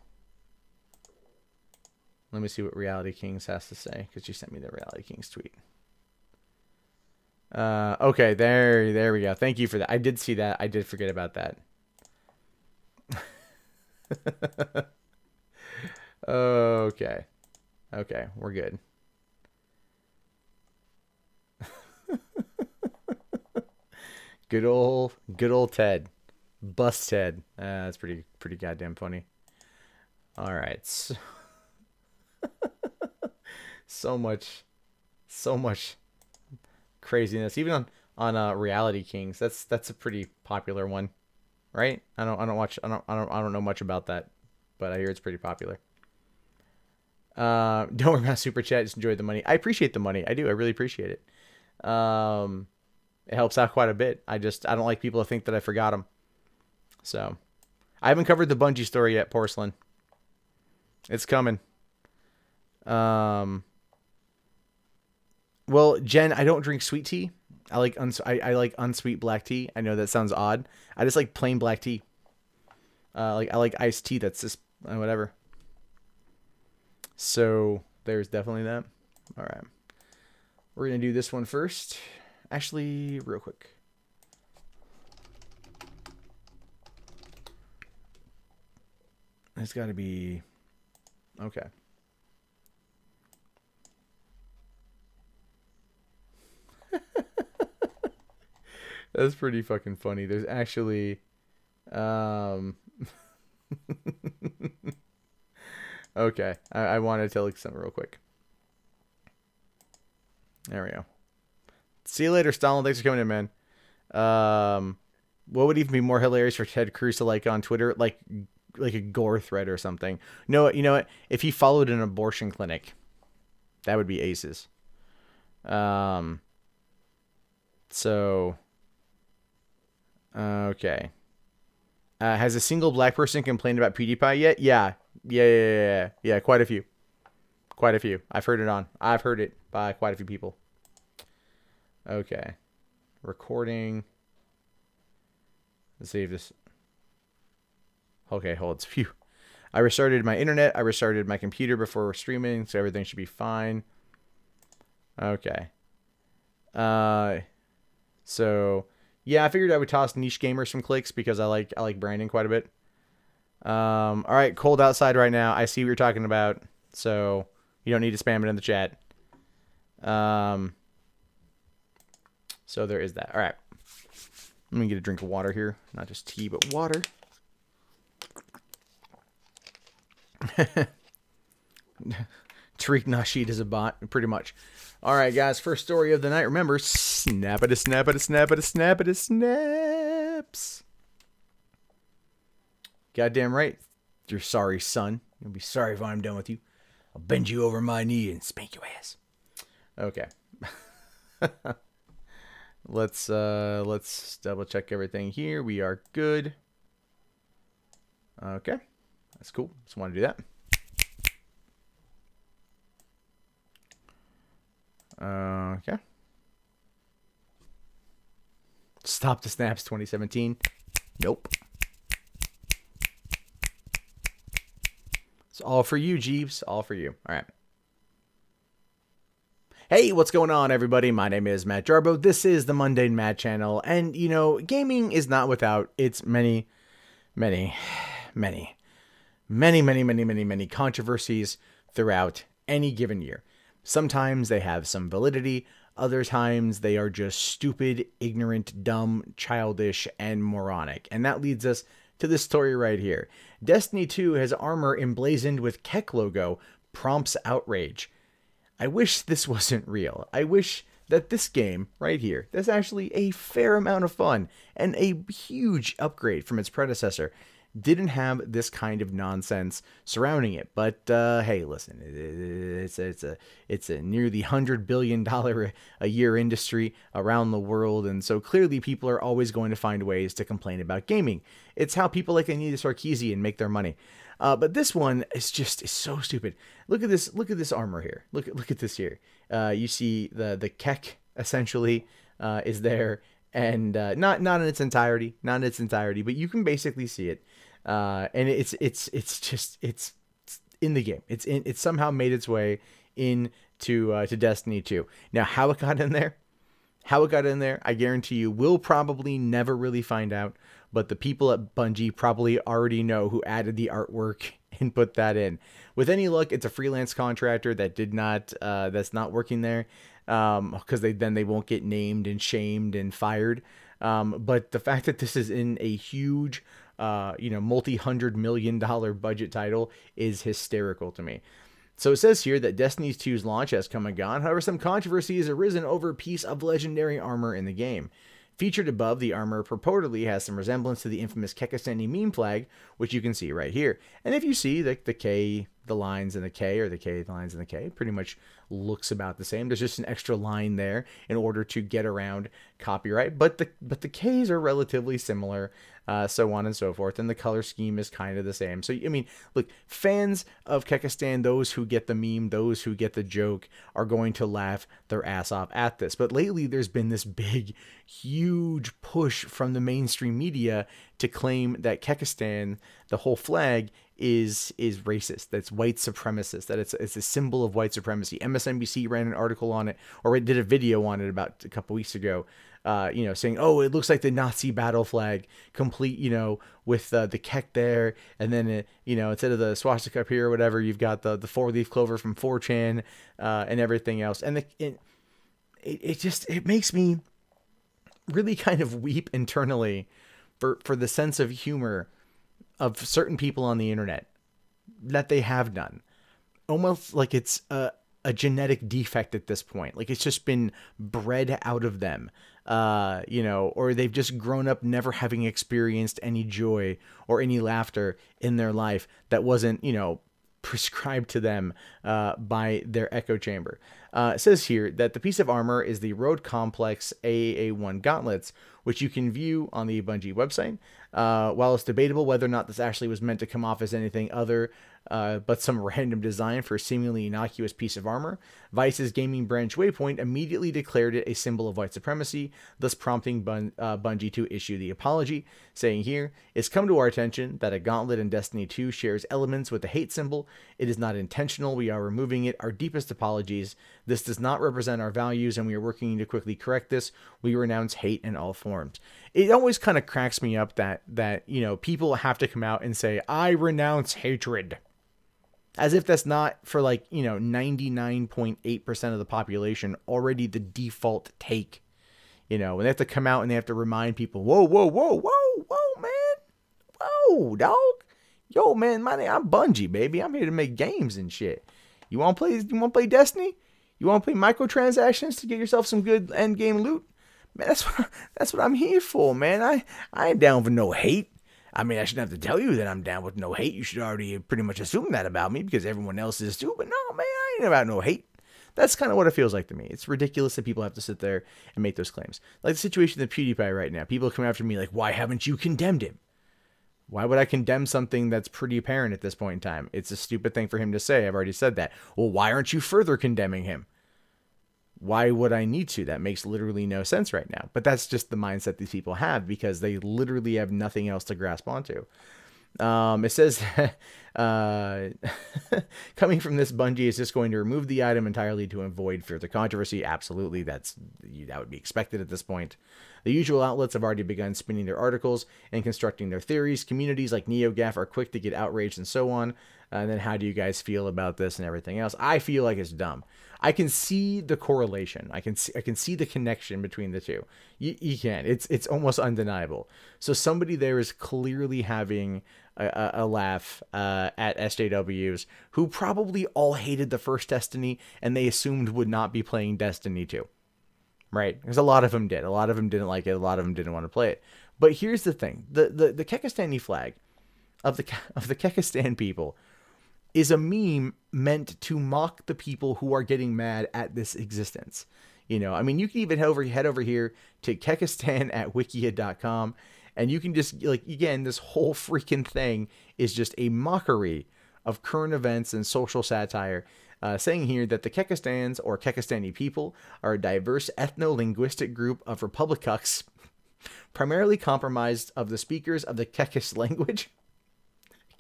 Let me see what Reality Kings has to say, because you sent me the Reality Kings tweet. Okay, there we go. Thank you for that. I did see that. I did forget about that. Okay, we're good. good old Ted. Bust Ted. That's pretty goddamn funny. All right. So much craziness. Even on Reality Kings. That's a pretty popular one, right? I don't know much about that, but I hear it's pretty popular. Don't worry about super chat. Just enjoy the money. I appreciate the money. I do. I really appreciate it. It helps out quite a bit. I don't like people to think that I forgot them. So, I haven't covered the Bungie story yet, Porcelain. It's coming. Well, Jen, I don't drink sweet tea. I like unsweet black tea. I know that sounds odd. I just like plain black tea. I like iced tea. That's just whatever. So there's definitely that. All right, we're gonna do this one first. Actually, real quick. It's got to be okay. That's pretty fucking funny. There's actually okay. I want to tell you something real quick. There we go. See you later, Stalin. Thanks for coming in, man. What would even be more hilarious for Ted Cruz to like on Twitter? Like a gore thread or something. No, you know what? If he followed an abortion clinic, that would be aces. So okay. Has a single black person complained about PewDiePie yet? Yeah. Quite a few. I've heard it by quite a few people. Okay. Recording. Let's see if this. Okay, hold. Phew. I restarted my internet. I restarted my computer before streaming, so everything should be fine. Okay. So yeah, I figured I would toss Niche Gamer some clicks because I like Brandon quite a bit. All right, cold outside right now. I see what you're talking about, so you don't need to spam it in the chat. So there is that. All right. Let me get a drink of water here. Not just tea, but water. Tariq Nasheed is a bot, pretty much. All right, guys. First story of the night. Remember, snap it, snap it, snap it, snap it, snaps. Goddamn right. You're sorry, son. You'll be sorry if I'm done with you. I'll bend you over my knee and spank your ass. Okay. Let's double check everything here. We are good. Okay. That's cool. Just want to do that. Okay. Stop the Snaps 2017. Nope. It's all for you, Jeeves. All for you. All right. Hey, what's going on, everybody? My name is Matt Jarbo. This is the MundaneMatt channel. And, you know, gaming is not without its many controversies throughout any given year. Sometimes they have some validity. Other times they are just stupid, ignorant, dumb, childish, and moronic. And that leads us to this story right here. Destiny 2 has armor emblazoned with Keck logo prompts outrage. I wish this wasn't real. I wish that this game right here, that's actually a fair amount of fun and a huge upgrade from its predecessor, didn't have this kind of nonsense surrounding it. But hey, listen, it's a nearly $100 billion a year industry around the world, and so clearly people are always going to find ways to complain about gaming. It's how people like Anita Sarkeesian make their money. But this one is so stupid. Look at this armor here. Look at this here. You see the Keck essentially is there, and not in its entirety, but you can basically see it. And it's in the game. It's somehow made its way into to Destiny 2. Now, how it got in there, I guarantee you we'll probably never really find out. But the people at Bungie probably already know who added the artwork and put that in. With any luck, it's a freelance contractor that that's not working there, because they won't get named and shamed and fired. But the fact that this is in a huge, multi-$100 million budget title is hysterical to me. So it says here that Destiny 2's launch has come and gone. However, some controversy has arisen over a piece of legendary armor in the game. Featured above, the armor purportedly has some resemblance to the infamous Kekistani meme flag, which you can see right here. And if you see the K, the lines in the K, or the K, the lines in the K, pretty much looks about the same. There's just an extra line there in order to get around copyright, but the Ks are relatively similar, so on and so forth, and the color scheme is kind of the same. So, I mean, look, fans of Kekistan, those who get the meme, those who get the joke, are going to laugh their ass off at this. But lately, there's been this big, huge push from the mainstream media to claim that Kekistan, the whole flag, is racist, that's white supremacist, that it's a symbol of white supremacy. MSNBC ran an article on it, or it did a video on it about a couple weeks ago, saying, oh, it looks like the Nazi battle flag, complete, with the Kek there, and then, instead of the swastika up here or whatever, you've got the four-leaf clover from 4chan, and everything else. And it makes me really kind of weep internally for the sense of humor of certain people on the internet that they have done. Almost like it's a genetic defect at this point. Like it's just been bred out of them, or they've just grown up never having experienced any joy or any laughter in their life that wasn't, prescribed to them by their echo chamber. It says here that the piece of armor is the Road Complex AA1 gauntlets, which you can view on the Bungie website. While it's debatable whether or not this actually was meant to come off as anything other but some random design for a seemingly innocuous piece of armor, Vice's gaming branch Waypoint immediately declared it a symbol of white supremacy, thus prompting Bungie to issue the apology, saying here, "It's come to our attention that a gauntlet in Destiny 2 shares elements with the hate symbol. It is not intentional. We are removing it. Our deepest apologies. This does not represent our values, and we are working to quickly correct this. We renounce hate in all forms." It always kind of cracks me up that people have to come out and say, "I renounce hatred," as if that's not for 99.8% of the population already the default take. When they have to come out and they have to remind people, whoa, man, whoa, dog, yo, man, I'm Bungie, baby. I'm here to make games and shit. You want to play Destiny? You want to play microtransactions to get yourself some good end game loot? Man, that's what I'm here for, man. I ain't down for no hate. I mean, I shouldn't have to tell you that I'm down with no hate. You should already pretty much assume that about me because everyone else is too. But no, man, I ain't about no hate. That's kind of what it feels like to me. It's ridiculous that people have to sit there and make those claims. Like the situation with PewDiePie right now. People come after me like, why haven't you condemned him? Why would I condemn something that's pretty apparent at this point in time? It's a stupid thing for him to say. I've already said that. Well, why aren't you further condemning him? Why would I need to? That makes literally no sense right now. But that's just the mindset these people have because they literally have nothing else to grasp onto. It says, coming from this, Bungie is just going to remove the item entirely to avoid further controversy. Absolutely, that would be expected at this point. The usual outlets have already begun spinning their articles and constructing their theories. Communities like NeoGAF are quick to get outraged and so on. And then how do you guys feel about this and everything else? I feel like it's dumb. I can see the correlation. I can see the connection between the two. You can. It's almost undeniable. So somebody there is clearly having a laugh at SJWs who probably all hated the first Destiny and they assumed would not be playing Destiny 2. Right? Because a lot of them did. A lot of them didn't like it. A lot of them didn't want to play it. But here's the thing. The Kekistani flag of the Kekistan people is a meme meant to mock the people who are getting mad at this existence. I mean, you can even head over here to kekistan@wikia.com and you can just, again, this whole freaking thing is just a mockery of current events and social satire, saying here that the Kekistans or Kekistani people are a diverse ethno-linguistic group of republicucks, primarily comprised of the speakers of the Kekis language.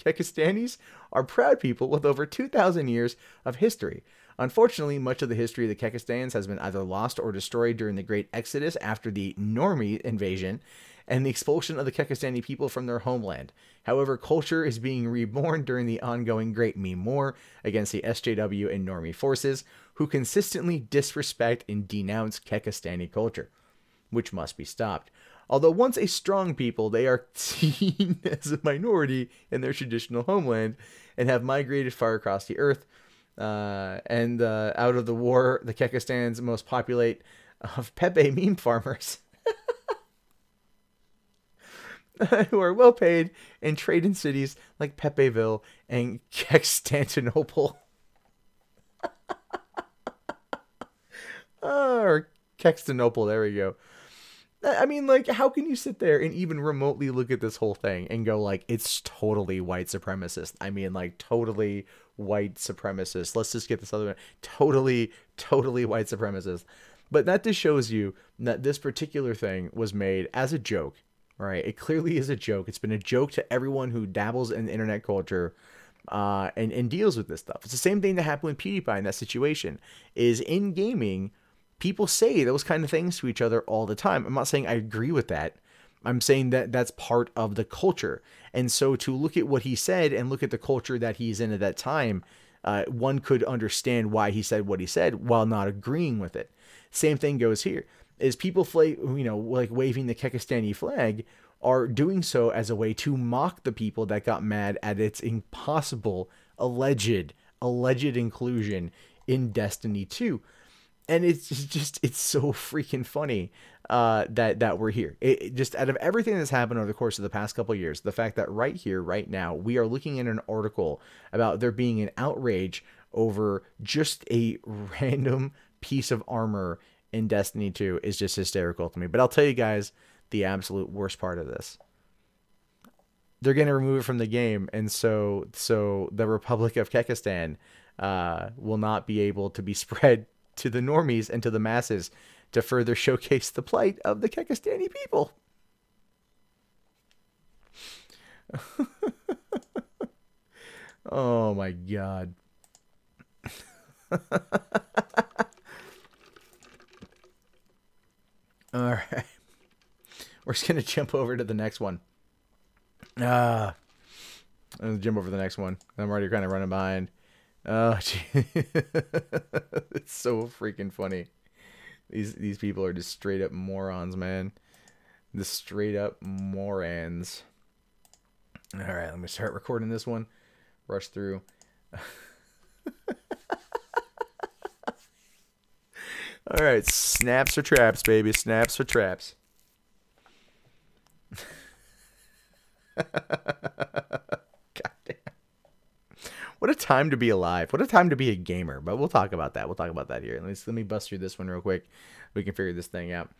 Kekistanis are proud people with over 2,000 years of history. Unfortunately, much of the history of the Kekistans has been either lost or destroyed during the Great Exodus after the Normie invasion and the expulsion of the Kekistani people from their homeland. However, culture is being reborn during the ongoing Great Meme War against the SJW and Normie forces, who consistently disrespect and denounce Kekistani culture, which must be stopped. Although once a strong people, they are seen as a minority in their traditional homeland and have migrated far across the earth. And out of the war, the Kekistans most populate of Pepe meme farmers who are well paid and trade in cities like Pepeville and Constantinople. Or Constantinople, there we go. I mean, like, how can you sit there and even remotely look at this whole thing and go, like, it's totally white supremacist? I mean, like, totally white supremacist. Let's just get this other one. Totally white supremacist. But that just shows you that this particular thing was made as a joke, right? It clearly is a joke. It's been a joke to everyone who dabbles in internet culture and deals with this stuff. It's the same thing that happened with PewDiePie in that situation, is in gaming, people say those kind of things to each other all the time. I'm not saying I agree with that. I'm saying that that's part of the culture. And so to look at what he said and look at the culture that he's in at that time, one could understand why he said what he said while not agreeing with it. Same thing goes here. Is people, like waving the Kekistani flag, are doing so as a way to mock the people that got mad at its impossible alleged inclusion in Destiny 2. And it's so freaking funny that we're here. It just, out of everything that's happened over the course of the past couple of years, the fact that right here, right now, we are looking at an article about there being an outrage over just a random piece of armor in Destiny 2 is just hysterical to me. But I'll tell you guys the absolute worst part of this. They're going to remove it from the game, and so the Republic of Kekistan will not be able to be spread to the normies and to the masses to further showcase the plight of the Kekistani people. Oh my god. All right. We're just going to jump over to the next one. I'm going to jump over to the next one. I'm already kind of running behind. Oh, gee. It's so freaking funny. These people are just straight up morons, man. The straight up morons. All right, let me start recording this one. Rush through. All right, snaps or traps, baby. Snaps or traps. What a time to be alive. What a time to be a gamer. But we'll talk about that. We'll talk about that here. Let me bust through this one real quick. We can figure this thing out.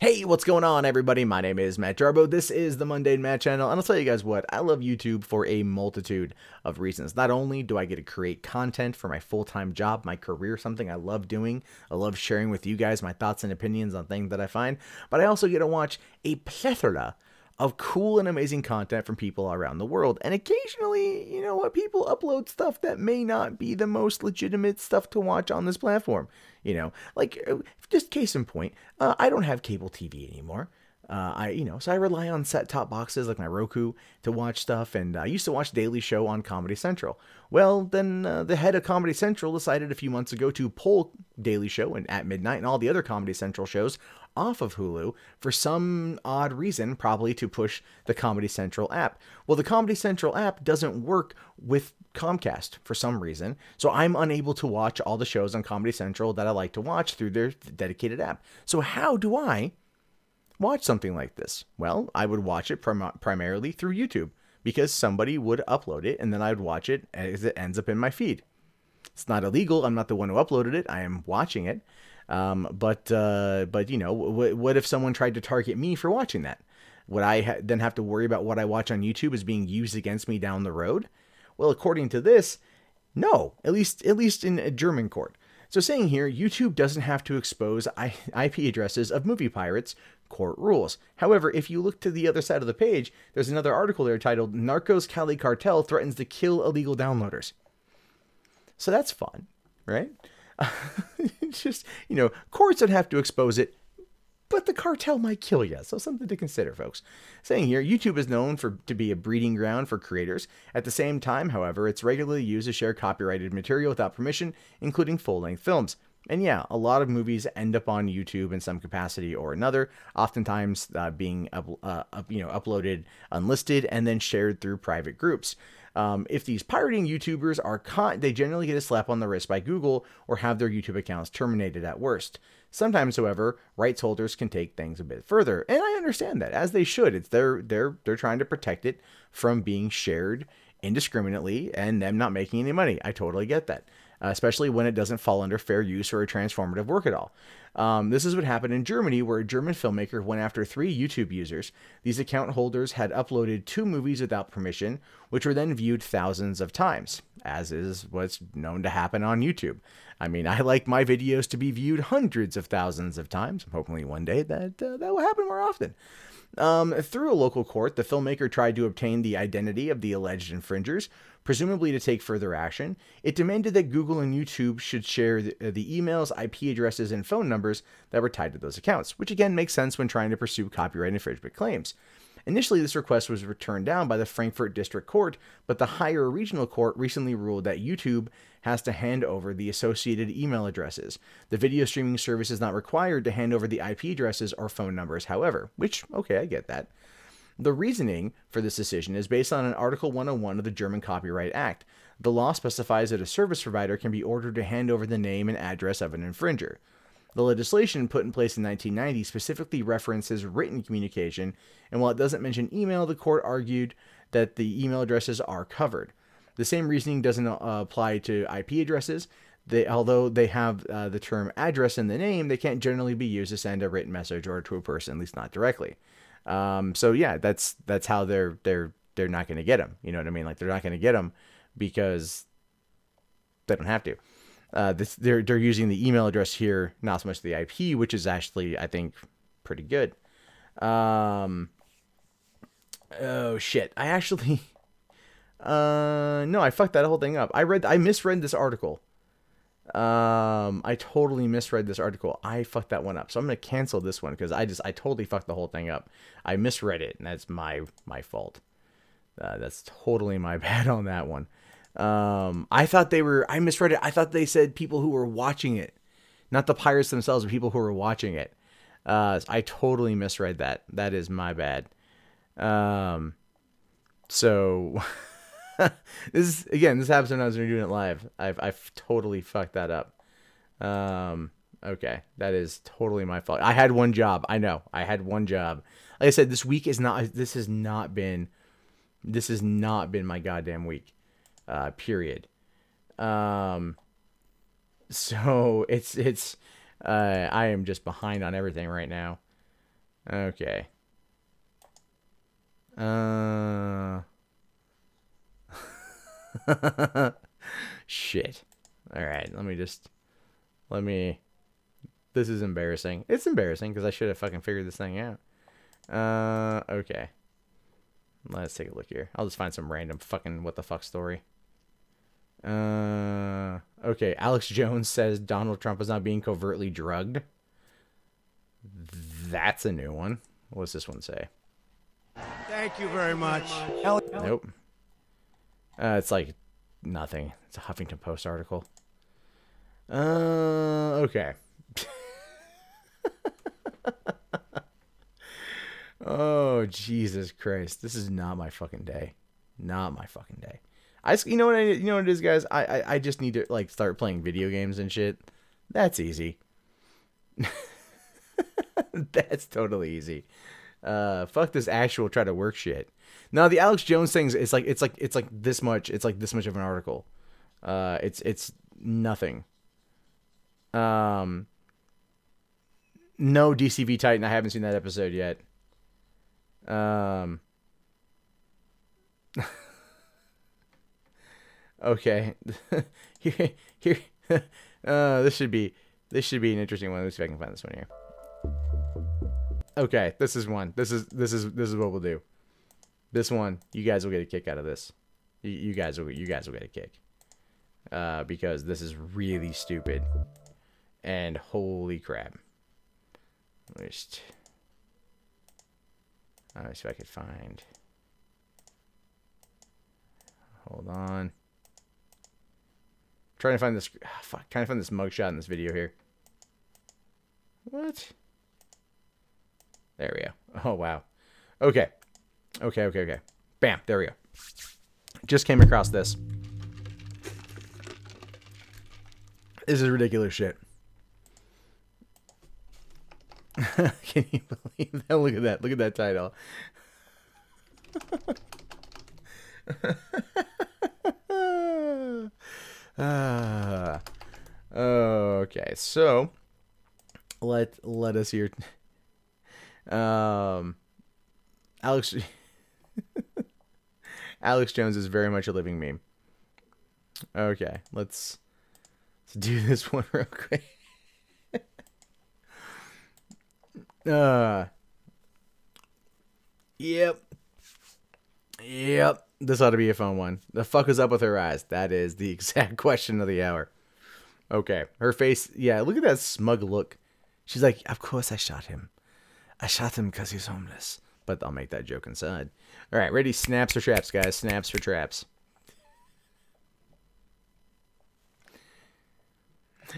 Hey, what's going on, everybody? My name is Matt Jarbo. This is the MundaneMatt channel, and I'll tell you guys what, I love YouTube for a multitude of reasons. Not only do I get to create content for my full-time job, my career, something I love doing, I love sharing with you guys my thoughts and opinions on things that I find, but I also get to watch a plethora of cool and amazing content from people around the world. And occasionally, you know what, people upload stuff that may not be the most legitimate stuff to watch on this platform. You know, like, just case in point, I don't have cable TV anymore. So I rely on set-top boxes like my Roku to watch stuff, and I used to watch Daily Show on Comedy Central. Well, then the head of Comedy Central decided a few months ago to pull Daily Show and At Midnight and all the other Comedy Central shows off of Hulu for some odd reason, probably to push the Comedy Central app. Well, the Comedy Central app doesn't work with Comcast for some reason, so I'm unable to watch all the shows on Comedy Central that I like to watch through their dedicated app. So how do I watch something like this? Well, I would watch it primarily through YouTube, because somebody would upload it and then I would watch it as it ends up in my feed. It's not illegal. I'm not the one who uploaded it. I am watching it. But you know, what if someone tried to target me for watching that? Would I then have to worry about what I watch on YouTube is being used against me down the road? Well, according to this, no, at least in a German court. So saying here, YouTube doesn't have to expose IP addresses of movie pirates. Court rules. However, if you look to the other side of the page, there's another article there titled "Narcos Cali Cartel Threatens to Kill Illegal Downloaders." So that's fun, right? It's just, you know, courts don't have to expose it, but the cartel might kill you. So something to consider, folks. Saying here, YouTube is known to be a breeding ground for creators. At the same time, however, it's regularly used to share copyrighted material without permission, including full-length films. And yeah, a lot of movies end up on YouTube in some capacity or another, oftentimes being uploaded unlisted and then shared through private groups. If these pirating YouTubers are caught, they generally get a slap on the wrist by Google or have their YouTube accounts terminated at worst. Sometimes, however, rights holders can take things a bit further, and I understand that, as they should. It's they're trying to protect it from being shared indiscriminately and them not making any money. I totally get that. Especially when it doesn't fall under fair use or a transformative work at all. This is what happened in Germany, where a German filmmaker went after 3 YouTube users. These account holders had uploaded 2 movies without permission, which were then viewed thousands of times, as is what's known to happen on YouTube. I mean, I like my videos to be viewed hundreds of thousands of times. Hopefully one day that will happen more often. Through a local court, the filmmaker tried to obtain the identity of the alleged infringers, presumably to take further action. It demanded that Google and YouTube should share the emails, IP addresses, and phone numbers that were tied to those accounts, which again makes sense when trying to pursue copyright infringement claims. Initially, this request was turned down by the Frankfurt District Court, but the higher regional court recently ruled that YouTube has to hand over the associated email addresses. The video streaming service is not required to hand over the IP addresses or phone numbers, however, which, okay, I get that. The reasoning for this decision is based on an Article 101 of the German Copyright Act. The law specifies that a service provider can be ordered to hand over the name and address of an infringer. The legislation put in place in 1990 specifically references written communication, and while it doesn't mention email, the court argued that the email addresses are covered. The same reasoning doesn't apply to IP addresses. Although they have the term address in the name, they can't generally be used to send a written message or to a person, at least not directly. So yeah, that's how they're not going to get them. You know what I mean? Like, they're not going to get them because they don't have to. They're using the email address here, not so much the IP, which is actually, I think, pretty good. Oh shit! I actually, no, I fucked that whole thing up. I misread this article. I totally misread this article. I fucked that one up. So I'm going to cancel this one because I totally fucked the whole thing up. I misread it, and that's my fault. That's totally my bad on that one. I misread it. I thought they said people who were watching it, not the pirates themselves, but people who were watching it. I totally misread that. That is my bad. So this happens sometimes when you're doing it live. I've totally fucked that up. Okay. That is totally my fault. I had one job. I know. I had one job. Like I said, this has not been my goddamn week. Period. So it's I am just behind on everything right now. Okay. Shit. All right, this is embarrassing. It's embarrassing because I should have fucking figured this thing out. Okay. Let's take a look here. I'll just find some random fucking what the fuck story. Okay, Alex Jones says Donald Trump is not being covertly drugged. That's a new one. What's this one say? Thank you very much. Nope. It's like nothing. It's a Huffington Post article. Okay. Oh, Jesus Christ. This is not my fucking day. Not my fucking day. You know what it is, guys? I just need to like start playing video games and shit. That's easy. That's totally easy. Fuck this actual try to work shit. Now the Alex Jones things, it's like this much. It's like this much of an article. It's nothing. No DCV Titan. I haven't seen that episode yet. Okay. Here. This should be an interesting one. Let's see if I can find this one here. Okay, this is one. This is what we'll do. This one, you guys will get a kick out of this. You guys will get a kick. Because this is really stupid. And holy crap. Let me see if I could find. Hold on. Trying to find this. Trying to find this mugshot in this video here. What? There we go. Oh wow. Okay. Okay. Bam. There we go. Just came across this. This is ridiculous shit. Can you believe that? Look at that. Look at that title. Okay, so let us hear. Alex Alex Jones is very much a living meme. Okay, let's do this one real quick. Yep. This ought to be a fun one. The fuck is up with her eyes? That is the exact question of the hour. Okay, her face. Yeah, look at that smug look. She's like, of course I shot him. I shot him because he's homeless. But I'll make that joke inside. All right, ready? Snaps for traps, guys. Snaps for traps.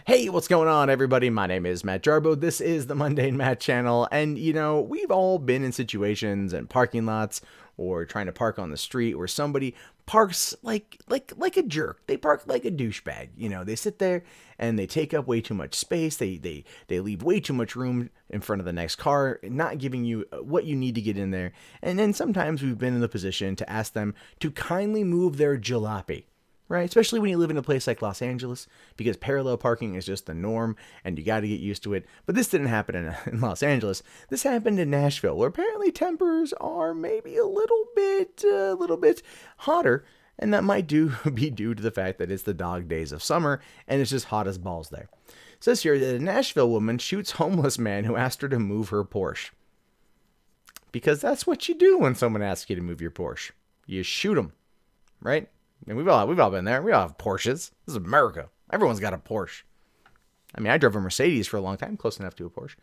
Hey, what's going on, everybody? My name is Matt Jarbo. This is the Mundane Matt channel. And, you know, we've all been in situations and parking lots or trying to park on the street where somebody parks like a jerk. They park like a douchebag. You know, they sit there and they take up way too much space. They leave way too much room in front of the next car, not giving you what you need to get in there. And then sometimes we've been in the position to ask them to kindly move their jalopy. Right? Especially when you live in a place like Los Angeles, because parallel parking is just the norm and you got to get used to it. But this didn't happen in Los Angeles. This happened in Nashville, where apparently tempers are maybe a little bit hotter. And that might be due to the fact that it's the dog days of summer and it's just hot as balls there. It says here that a Nashville woman shoots homeless man who asked her to move her Porsche. Because that's what you do when someone asks you to move your Porsche. You shoot them, right? And we've all been there. We all have Porsches. This is America. Everyone's got a Porsche. I mean, I drove a Mercedes for a long time, close enough to a Porsche.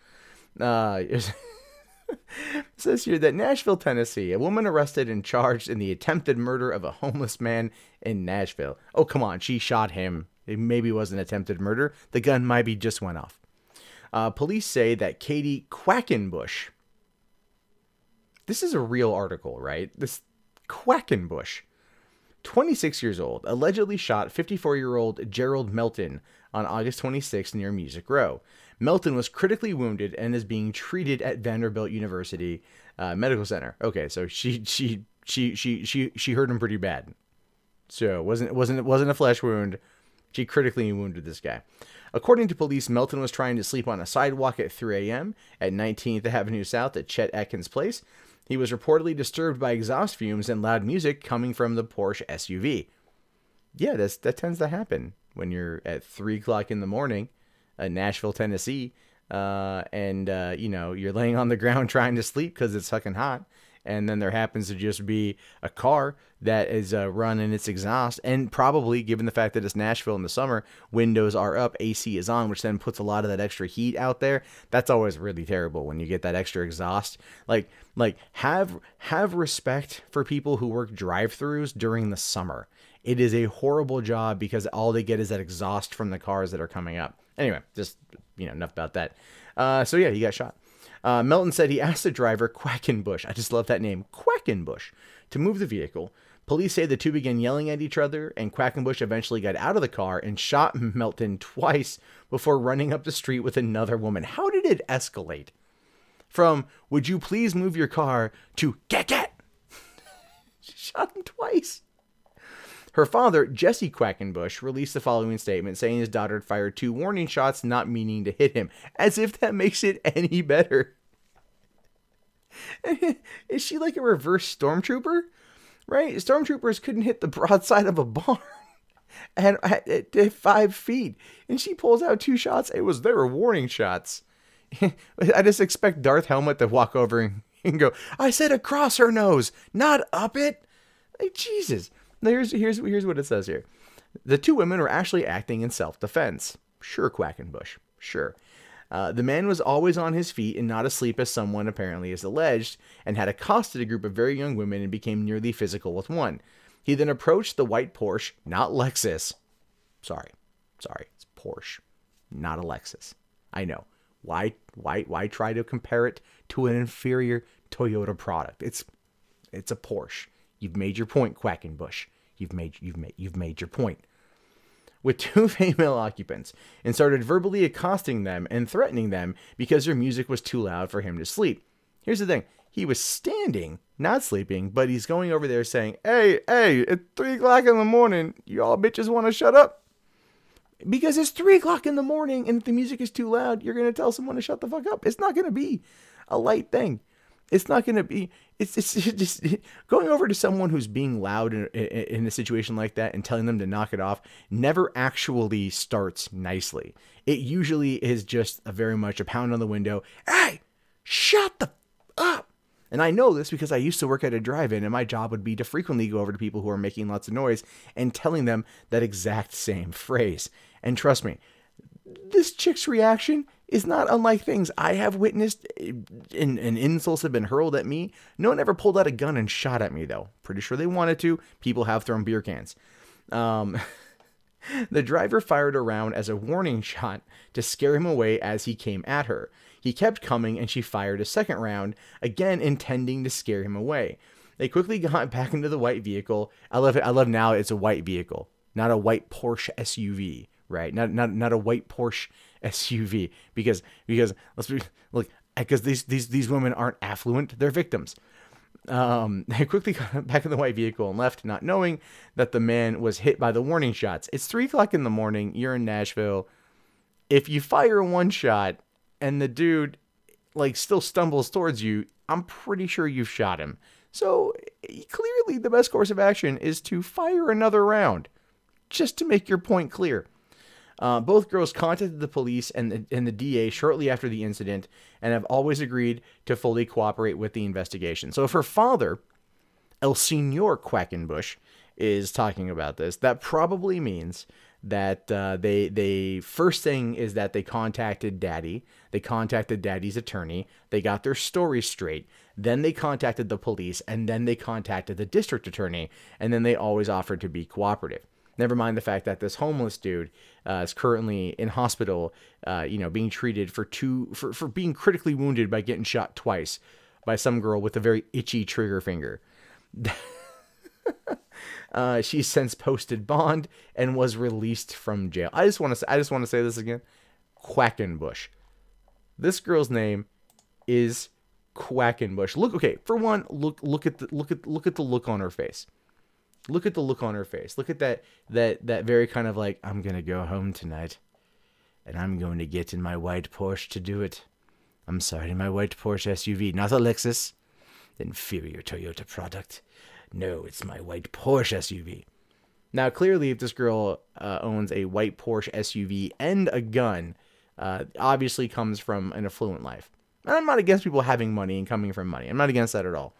It says here that Nashville, Tennessee, a woman arrested and charged in the attempted murder of a homeless man in Nashville. Oh, come on. She shot him. It maybe was an attempted murder. The gun maybe just went off. Police say that Katie Quackenbush. This is a real article, right? This Quackenbush, 26 years old, allegedly shot 54-year-old Gerald Melton on August 26 near Music Row. Melton was critically wounded and is being treated at Vanderbilt University Medical Center. Okay, so she hurt him pretty bad. So it wasn't a flesh wound. She critically wounded this guy. According to police, Melton was trying to sleep on a sidewalk at 3 a.m. at 19th Avenue South at Chet Atkins Place. He was reportedly disturbed by exhaust fumes and loud music coming from the Porsche SUV. Yeah, that tends to happen when you're at 3 o'clock in the morning in Nashville, Tennessee, and you know, you're laying on the ground trying to sleep because it's fucking hot. And then there happens to just be a car that is running its exhaust. And probably, given the fact that it's Nashville in the summer, windows are up, AC is on, which then puts a lot of that extra heat out there. That's always really terrible when you get that extra exhaust. Like have respect for people who work drive-thrus during the summer. It is a horrible job because all they get is that exhaust from the cars that are coming up. Anyway, just, you know, enough about that. So yeah, he got shot. Melton said he asked the driver, Quackenbush, I just love that name, Quackenbush, to move the vehicle. Police say the two began yelling at each other, and Quackenbush eventually got out of the car and shot Melton twice before running up the street with another woman. How did it escalate from, would you please move your car, to get? She shot him twice. Her father, Jesse Quackenbush, released the following statement saying his daughter had fired 2 warning shots, not meaning to hit him, as if that makes it any better. Is she like a reverse stormtrooper? Right? Stormtroopers couldn't hit the broadside of a barn at 5 feet. And she pulls out 2 shots. They were warning shots. I just expect Darth Helmet to walk over and go, I said across her nose, not up it. Like, Jesus. Here's what it says here. The 2 women were actually acting in self-defense. Sure, Quackenbush. Sure. The man was always on his feet and not asleep, as someone apparently has alleged, and had accosted a group of very young women and became nearly physical with one. He then approached the white Porsche, not Lexus. Sorry. Sorry, it's Porsche, not a Lexus. I know. Why try to compare it to an inferior Toyota product? It's a Porsche. You've made your point, Quackenbush. You've made your point. With 2 female occupants, and started verbally accosting them and threatening them because their music was too loud for him to sleep. Here's the thing. He was standing, not sleeping, but he's going over there saying, hey, it's 3 o'clock in the morning. You all bitches want to shut up? Because it's 3 o'clock in the morning, and if the music is too loud, you're going to tell someone to shut the fuck up. It's not going to be a light thing. It's not going to be, it's just going over to someone who's being loud in a situation like that and telling them to knock it off never actually starts nicely. It usually is just very much a pound on the window. Hey, shut the up. And I know this because I used to work at a drive-in, and my job would be to frequently go over to people who are making lots of noise and telling them that exact same phrase. And trust me, this chick's reaction is not unlike things I have witnessed, and insults have been hurled at me. No one ever pulled out a gun and shot at me, though. Pretty sure they wanted to. People have thrown beer cans. The driver fired a round as a warning shot to scare him away as he came at her. He kept coming, and she fired a second round, again intending to scare him away. They quickly got back into the white vehicle. I love it. I love now it's a white vehicle, not a white Porsche SUV, right? Not a white Porsche SUV, because let's be look, because these women aren't affluent, they're victims. They quickly got back in the white vehicle and left, not knowing that the man was hit by the warning shots. It's 3 o'clock in the morning. You're in Nashville. If you fire one shot and the dude like still stumbles towards you, I'm pretty sure you've shot him. So clearly the best course of action is to fire another round, just to make your point clear. Both girls contacted the police and the DA shortly after the incident and have always agreed to fully cooperate with the investigation. So if her father, El Señor Quackenbush, is talking about this, that probably means that they first thing is that they contacted Daddy. They contacted Daddy's attorney. They got their story straight. Then they contacted the police, and then they contacted the district attorney, and then they always offered to be cooperative. Never mind the fact that this homeless dude is currently in hospital, being treated for being critically wounded by getting shot twice by some girl with a very itchy trigger finger. She's since posted bond and was released from jail. I just want to say this again. Quackenbush. This girl's name is Quackenbush. For one, look at the look on her face. Look at the look on her face. Look at that very kind of like, I'm going to go home tonight and I'm going to get in my white Porsche to do it. I'm sorry, my white Porsche SUV, not a Lexus, inferior Toyota product. No, it's my white Porsche SUV. Now, clearly, if this girl owns a white Porsche SUV and a gun, obviously comes from an affluent life. And I'm not against people having money and coming from money. I'm not against that at all.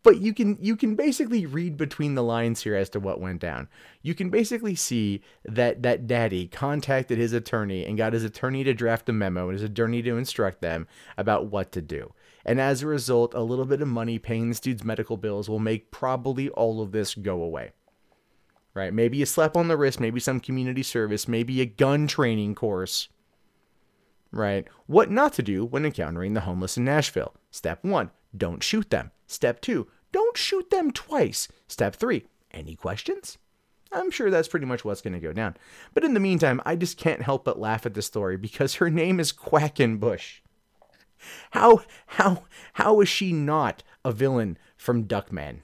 But you can basically read between the lines here as to what went down. You can basically see that Daddy contacted his attorney and got his attorney to draft a memo and his attorney to instruct them about what to do. And as a result, a little bit of money paying this dude's medical bills will make probably all of this go away. Right? Maybe a slap on the wrist, maybe some community service, maybe a gun training course. Right? What not to do when encountering the homeless in Nashville. Step 1, don't shoot them. Step 2, don't shoot them twice. Step 3, any questions? I'm sure that's pretty much what's going to go down. But in the meantime, I just can't help but laugh at the story because her name is Quackenbush. How is she not a villain from Duckman?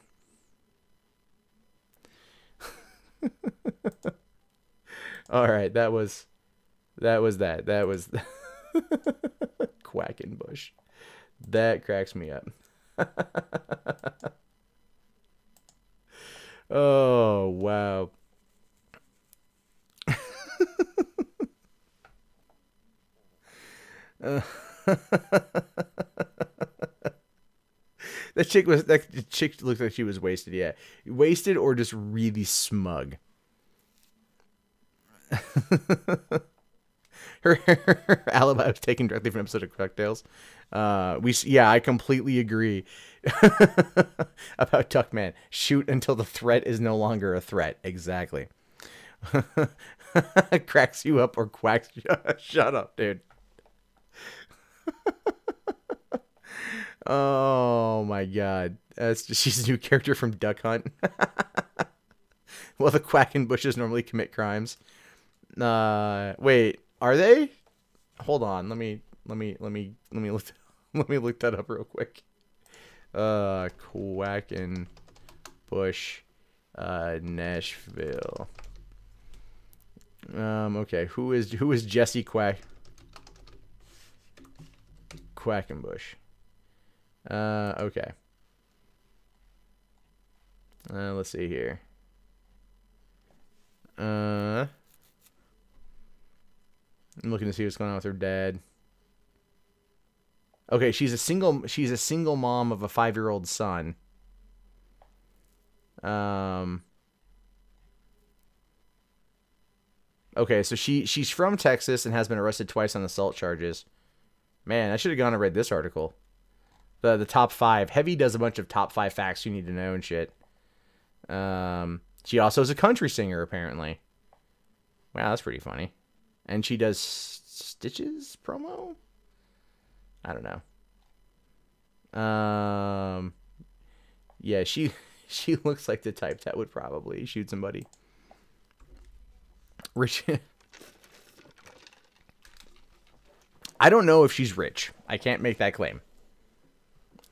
All right, that was Quackenbush. That cracks me up. Oh, wow. That chick looked like she was wasted. Yeah, wasted or just really smug. Her alibi was taken directly from an episode of Cocktails. I completely agree about Duckman. Shoot until the threat is no longer a threat. Exactly. Cracks you up or quacks you. Shut up, dude. Oh my god. She's a new character from Duck Hunt. Well, the quacking bushes normally commit crimes. Wait, are they? Hold on. Let me look let me look that up real quick. Quacking bush, Nashville. Okay, who is Jesse Quackenbush? Okay. Let's see here. I'm looking to see what's going on with her dad. Okay, she's a single mom of a 5-year-old son. Okay, so she's from Texas and has been arrested twice on assault charges. Man, I should have gone and read this article. The top 5. Heavy does a bunch of top 5 facts you need to know and shit. She also is a country singer, apparently. Wow, that's pretty funny. And she does Stitches promo? I don't know. Yeah, she looks like the type that would probably shoot somebody. Rich. I don't know if she's rich. I can't make that claim.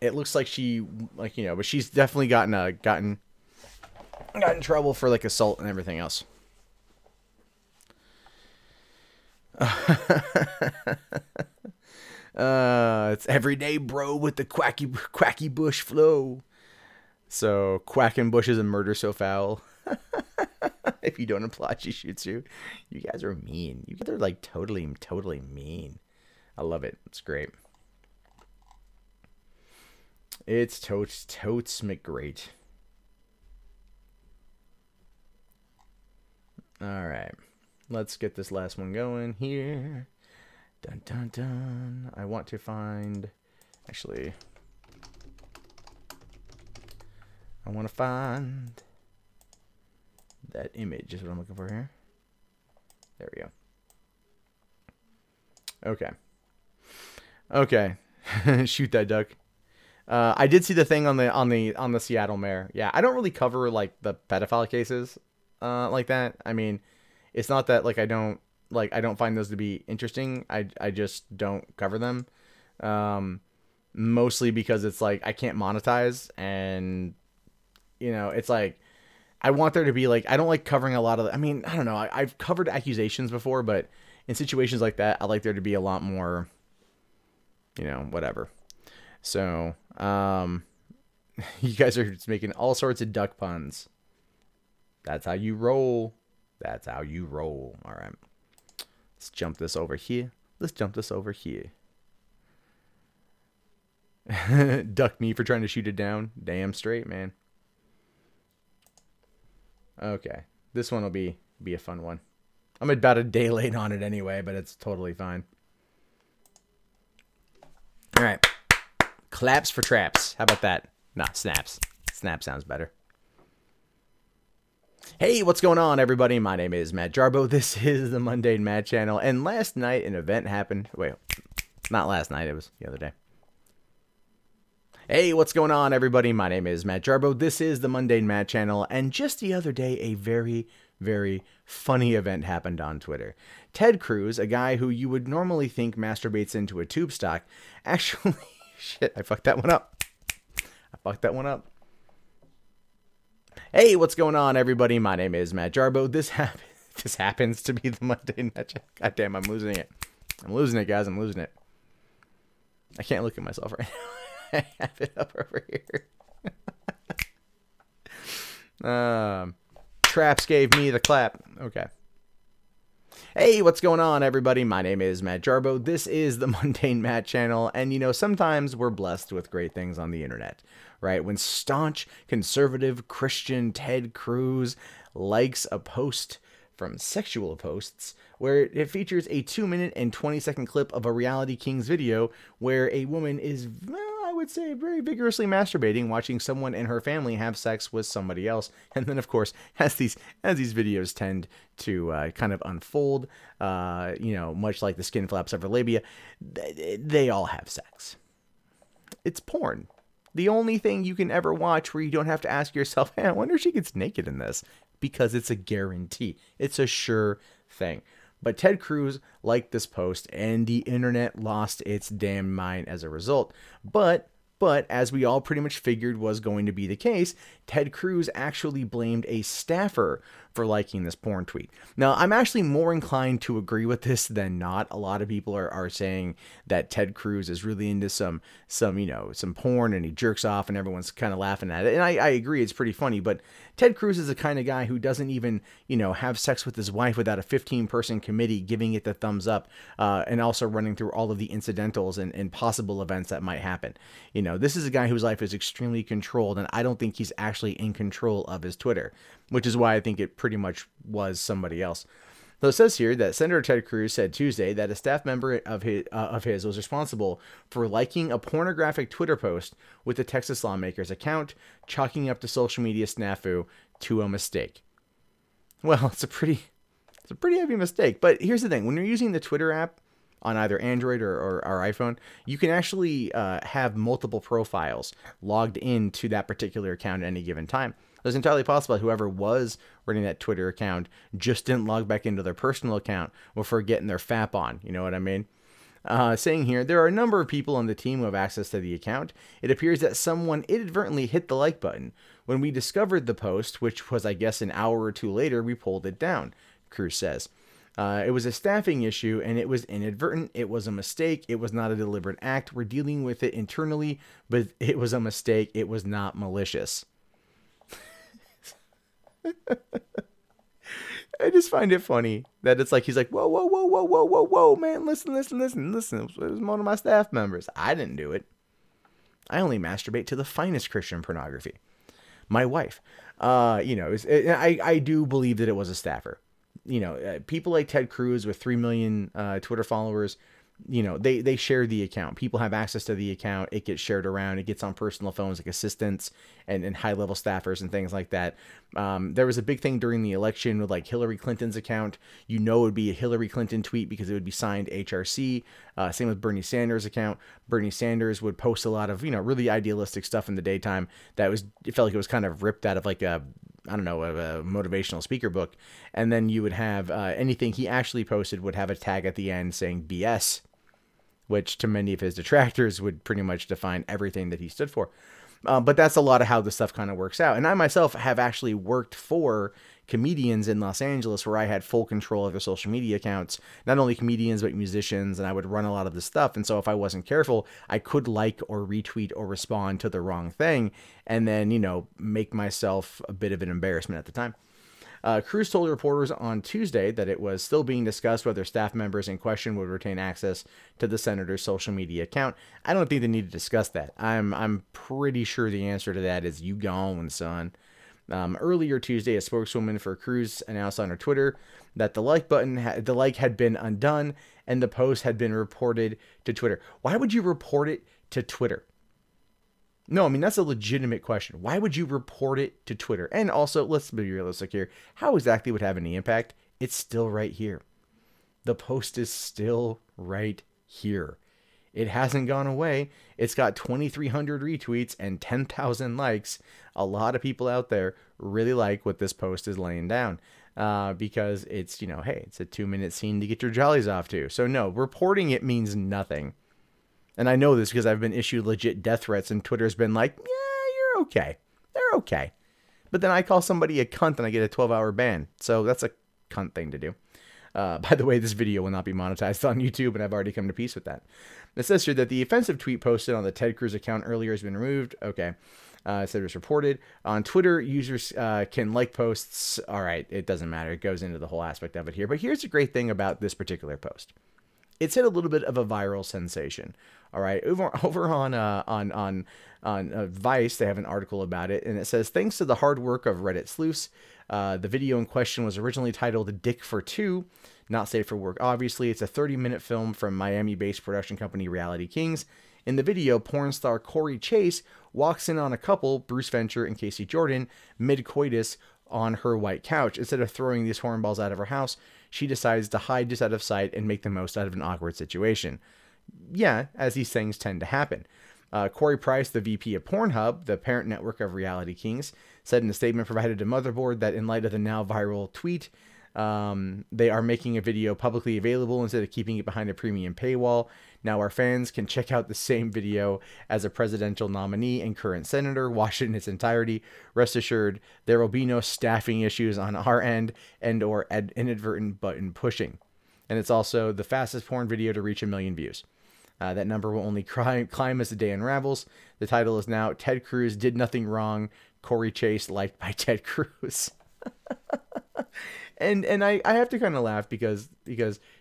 It looks like she, like, you know, but she's definitely gotten in trouble for like assault and everything else. It's everyday bro with the quacky bush flow. So quacking bushes and murder so foul. If you don't apply, she shoots you. You guys are mean. You guys are like totally mean. I love it. It's great. It's totes McGreat. All right. Let's get this last one going here. Dun dun dun. I want to find, actually, I want to find that image is what I'm looking for here. There we go. Okay. Okay. Shoot that duck. I did see the thing on the Seattle mayor. Yeah, I don't really cover like the pedophile cases like that. I mean, it's not that like I don't find those to be interesting. I just don't cover them. Mostly because it's like I can't monetize, and you know, it's like I want there to be like, I don't like covering a lot of, I mean, I don't know. I've covered accusations before, but in situations like that, I like there to be a lot more, you know, whatever. So, you guys are just making all sorts of duck puns. That's how you roll. That's how you roll. All right. Let's jump this over here. Let's jump this over here. Duck me for trying to shoot it down. Damn straight, man. Okay. This one will be a fun one. I'm about a day late on it anyway, but it's totally fine. All right. Claps for traps. How about that? Nah, snaps. Snap sounds better. Hey, what's going on, everybody? My name is Matt Jarbo. This is the MundaneMatt channel. And last night, an event happened. Wait, not last night. It was the other day. Hey, what's going on, everybody? My name is Matt Jarbo. This is the MundaneMatt channel. And just the other day, a very, very funny event happened on Twitter. Ted Cruz, a guy who you would normally think masturbates into a tube stock, actually... Shit, I fucked that one up. Hey, what's going on, everybody? My name is Matt Jarbo. This happens to be the MundaneMatt channel. God damn, I'm losing it. I'm losing it, guys. I'm losing it. I can't look at myself right now. I have it up over here. Traps gave me the clap. Okay. Hey, what's going on, everybody? My name is Matt Jarbo. This is the MundaneMatt channel, and you know, sometimes we're blessed with great things on the internet, right? When staunch, conservative, Christian Ted Cruz likes a post from sexual posts, where it features a 2-minute and 20-second clip of a Reality Kings video where a woman is, well, I would say, very vigorously masturbating, watching someone in her family have sex with somebody else. And then, of course, as these videos tend to kind of unfold, much like the skin flaps of her labia, they all have sex. It's porn. The only thing you can ever watch where you don't have to ask yourself, hey, I wonder if she gets naked in this, because it's a guarantee. It's a sure thing. But Ted Cruz liked this post, and the internet lost its damn mind as a result. But as we all pretty much figured was going to be the case, Ted Cruz actually blamed a staffer for liking this porn tweet. Now, I'm actually more inclined to agree with this than not. A lot of people are saying that Ted Cruz is really into some porn, and he jerks off and everyone's kind of laughing at it. And I agree, it's pretty funny, but Ted Cruz is the kind of guy who doesn't even, have sex with his wife without a 15-person committee giving it the thumbs up, and also running through all of the incidentals and possible events that might happen. This is a guy whose life is extremely controlled, and I don't think he's actually in control of his Twitter, which is why I think it pretty much was somebody else. So it says here that Senator Ted Cruz said Tuesday that a staff member of his was responsible for liking a pornographic Twitter post with the Texas lawmaker's account, chalking up the social media snafu to a mistake. Well, it's a pretty heavy mistake. But here's the thing: when you're using the Twitter app on either Android or iPhone, you can actually have multiple profiles logged into that particular account at any given time. It's entirely possible that whoever was running that Twitter account just didn't log back into their personal account before getting their FAP on. You know what I mean? Saying here, there are a number of people on the team who have access to the account. It appears that someone inadvertently hit the like button. When we discovered the post, which was, I guess, an hour or two later, we pulled it down, Cruz says. It was a staffing issue, and it was inadvertent. It was a mistake. It was not a deliberate act. We're dealing with it internally, but it was a mistake. It was not malicious. I just find it funny that it's like, he's like, whoa, man, listen. It was one of my staff members. I didn't do it. I only masturbate to the finest Christian pornography. My wife, I do believe that it was a staffer. People like Ted Cruz with 3 million Twitter followers, they share the account. People have access to the account. It gets shared around. It gets on personal phones like assistants and high-level staffers and things like that. There was a big thing during the election with like Hillary Clinton's account. It would be a Hillary Clinton tweet because it would be signed HRC. Same with Bernie Sanders' account. Bernie Sanders would post a lot of, really idealistic stuff in the daytime it felt like it was kind of ripped out of like a motivational speaker book. And then you would have anything he actually posted would have a tag at the end saying BS, which to many of his detractors would pretty much define everything that he stood for. But that's a lot of how this stuff kind of works out. And I myself have actually worked for comedians in Los Angeles where I had full control of their social media accounts, not only comedians, but musicians, and I would run a lot of this stuff. And so if I wasn't careful, I could like or retweet or respond to the wrong thing and then, make myself a bit of an embarrassment at the time. Cruz told reporters on Tuesday that it was still being discussed whether staff members in question would retain access to the senator's social media account. I don't think they need to discuss that. I'm pretty sure the answer to that is you gone, son. Earlier Tuesday, a spokeswoman for Cruz announced on her Twitter that the like had been undone and the post had been reported to Twitter. Why would you report it to Twitter? No, I mean, that's a legitimate question. Why would you report it to Twitter? And also, let's be realistic here. How exactly would it have any impact? It's still right here. The post is still right here. It hasn't gone away. It's got 2,300 retweets and 10,000 likes. A lot of people out there really like what this post is laying down because it's, hey, it's a 2-minute scene to get your jollies off to. So no, reporting it means nothing. And I know this because I've been issued legit death threats and Twitter's been like, yeah, you're okay. They're okay. But then I call somebody a cunt and I get a 12-hour ban. So that's a cunt thing to do. By the way, this video will not be monetized on YouTube, and I've already come to peace with that. It says here that the offensive tweet posted on the Ted Cruz account earlier has been removed. Okay. It said it was reported. On Twitter, users can like posts. All right, it doesn't matter. It goes into the whole aspect of it here. But here's the great thing about this particular post. It's hit a little bit of a viral sensation. All right, over on Vice, they have an article about it, and it says, thanks to the hard work of Reddit sleuths, The video in question was originally titled Dick for Two, Not Safe for Work. Obviously, it's a 30-minute film from Miami-based production company Reality Kings. In the video, porn star Corey Chase walks in on a couple, Bruce Venture and Casey Jordan, mid-coitus on her white couch. Instead of throwing these hornballs out of her house, she decides to hide just out of sight and make the most out of an awkward situation. Yeah, as these things tend to happen. Corey Price, the VP of Pornhub, the parent network of Reality Kings, said in a statement provided to Motherboard that in light of the now viral tweet, they are making a video publicly available instead of keeping it behind a premium paywall. Now our fans can check out the same video as a presidential nominee and current senator, watch it in its entirety. Rest assured, there will be no staffing issues on our end and or inadvertent button pushing. And it's also the fastest porn video to reach 1 million views. That number will only climb as the day unravels. The title is now Ted Cruz Did Nothing Wrong, Corey Chase Liked by Ted Cruz. And I have to kind of laugh because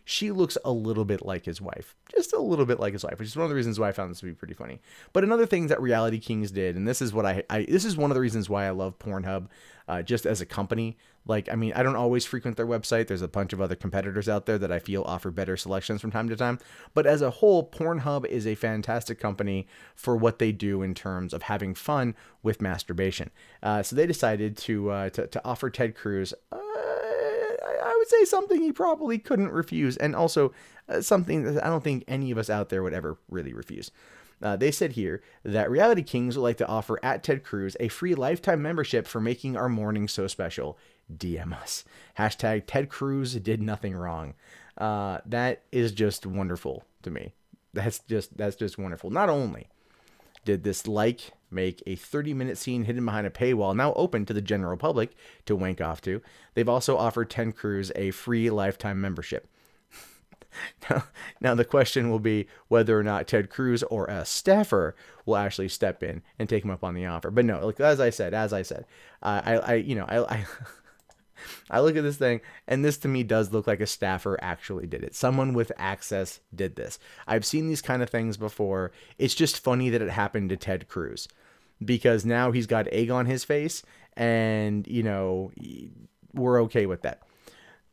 she looks a little bit like his wife. Just a little bit like his wife, which is one of the reasons why I found this to be pretty funny. But another thing that Reality Kings did, and this is what this is one of the reasons why I love Pornhub, just as a company. Like, I mean, I don't always frequent their website. There's a bunch of other competitors out there that I feel offer better selections from time to time. But as a whole, Pornhub is a fantastic company for what they do in terms of having fun with masturbation. So they decided to offer Ted Cruz, I would say, something he probably couldn't refuse, and also something that I don't think any of us out there would ever really refuse. They said here that Reality Kings would like to offer at Ted Cruz a free lifetime membership for making our morning so special. DM us. Hashtag Ted Cruz did nothing wrong. That is just wonderful to me. That's just wonderful. Not only did this make a 30-minute scene hidden behind a paywall now open to the general public to wank off to, they've also offered Ted Cruz a free lifetime membership. Now the question will be whether or not Ted Cruz or a staffer will actually step in and take him up on the offer. But no, like as I said, I look at this thing, and this to me does look like a staffer actually did it. Someone with access did this. I've seen these kind of things before. It's just funny that it happened to Ted Cruz, because now he's got egg on his face, and, you know, we're okay with that.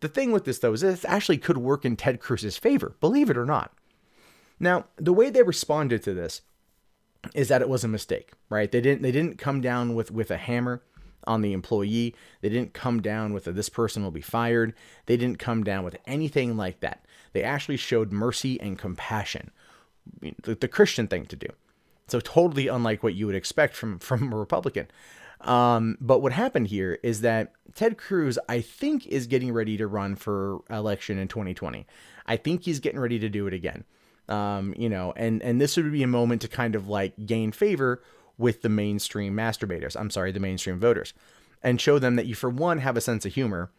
The thing with this, though, is this actually could work in Ted Cruz's favor, believe it or not. Now, the way they responded to this is that it was a mistake, right? They didn't come down with a hammer on the employee. They didn't come down with this person will be fired. They didn't come down with anything like that. They actually showed mercy and compassion, the Christian thing to do. So totally unlike what you would expect from a Republican. But what happened here is that Ted Cruz, I think, is getting ready to run for election in 2020. I think he's getting ready to do it again. And this would be a moment to kind of like gain favor with the mainstream the mainstream voters, and show them that you, for one, have a sense of humor,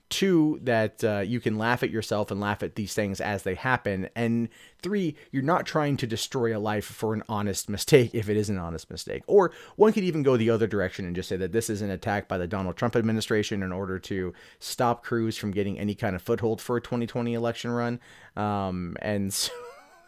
two, that you can laugh at yourself and laugh at these things as they happen, and three, you're not trying to destroy a life for an honest mistake if it is an honest mistake. Or one could even go the other direction and just say that this is an attack by the Donald Trump administration in order to stop Cruz from getting any kind of foothold for a 2020 election run.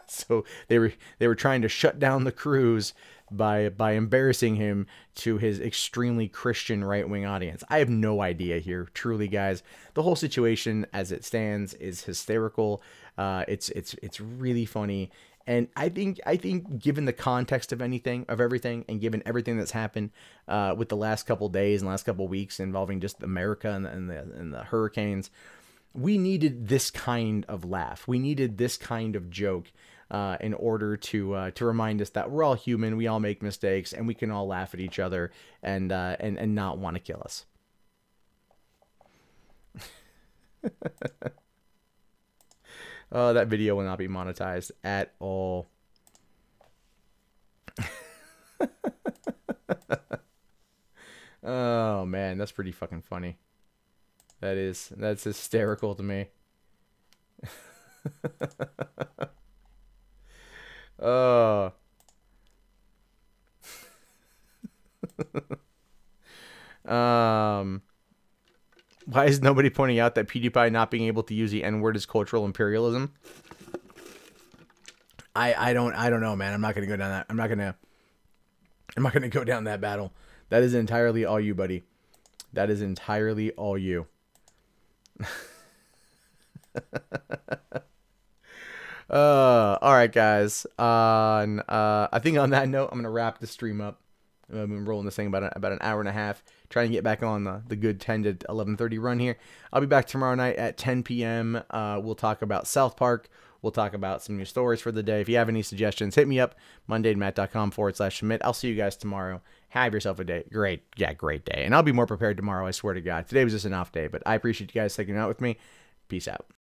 So they were trying to shut down the Cruz by embarrassing him to his extremely Christian right-wing audience. I have no idea here, truly, guys. The whole situation as it stands is hysterical. It's really funny, and I think given the context of everything, and given everything that's happened with the last couple days and last couple weeks involving just America and the hurricanes, we needed this kind of laugh. We needed this kind of joke in order to remind us that we're all human, we all make mistakes, and we can all laugh at each other and not want to kill us. Oh, that video will not be monetized at all. Oh man, that's pretty fucking funny. That's hysterical to me. Oh. Why is nobody pointing out that PewDiePie not being able to use the N-word is cultural imperialism? I don't know, man. I'm not gonna go down that. I'm not gonna go down that battle. That is entirely all you, buddy. That is entirely all you. All right, guys. I think on that note, I'm gonna wrap the stream up. I've been rolling this thing about an hour and a half, trying to get back on the good 10 to 11:30 run here. I'll be back tomorrow night at 10 p.m. We'll talk about South Park. We'll talk about some new stories for the day. If you have any suggestions, hit me up, MundaneMatt.com/submit. I'll see you guys tomorrow. Have yourself a great day. And I'll be more prepared tomorrow, I swear to God. Today was just an off day, but I appreciate you guys sticking out with me. Peace out.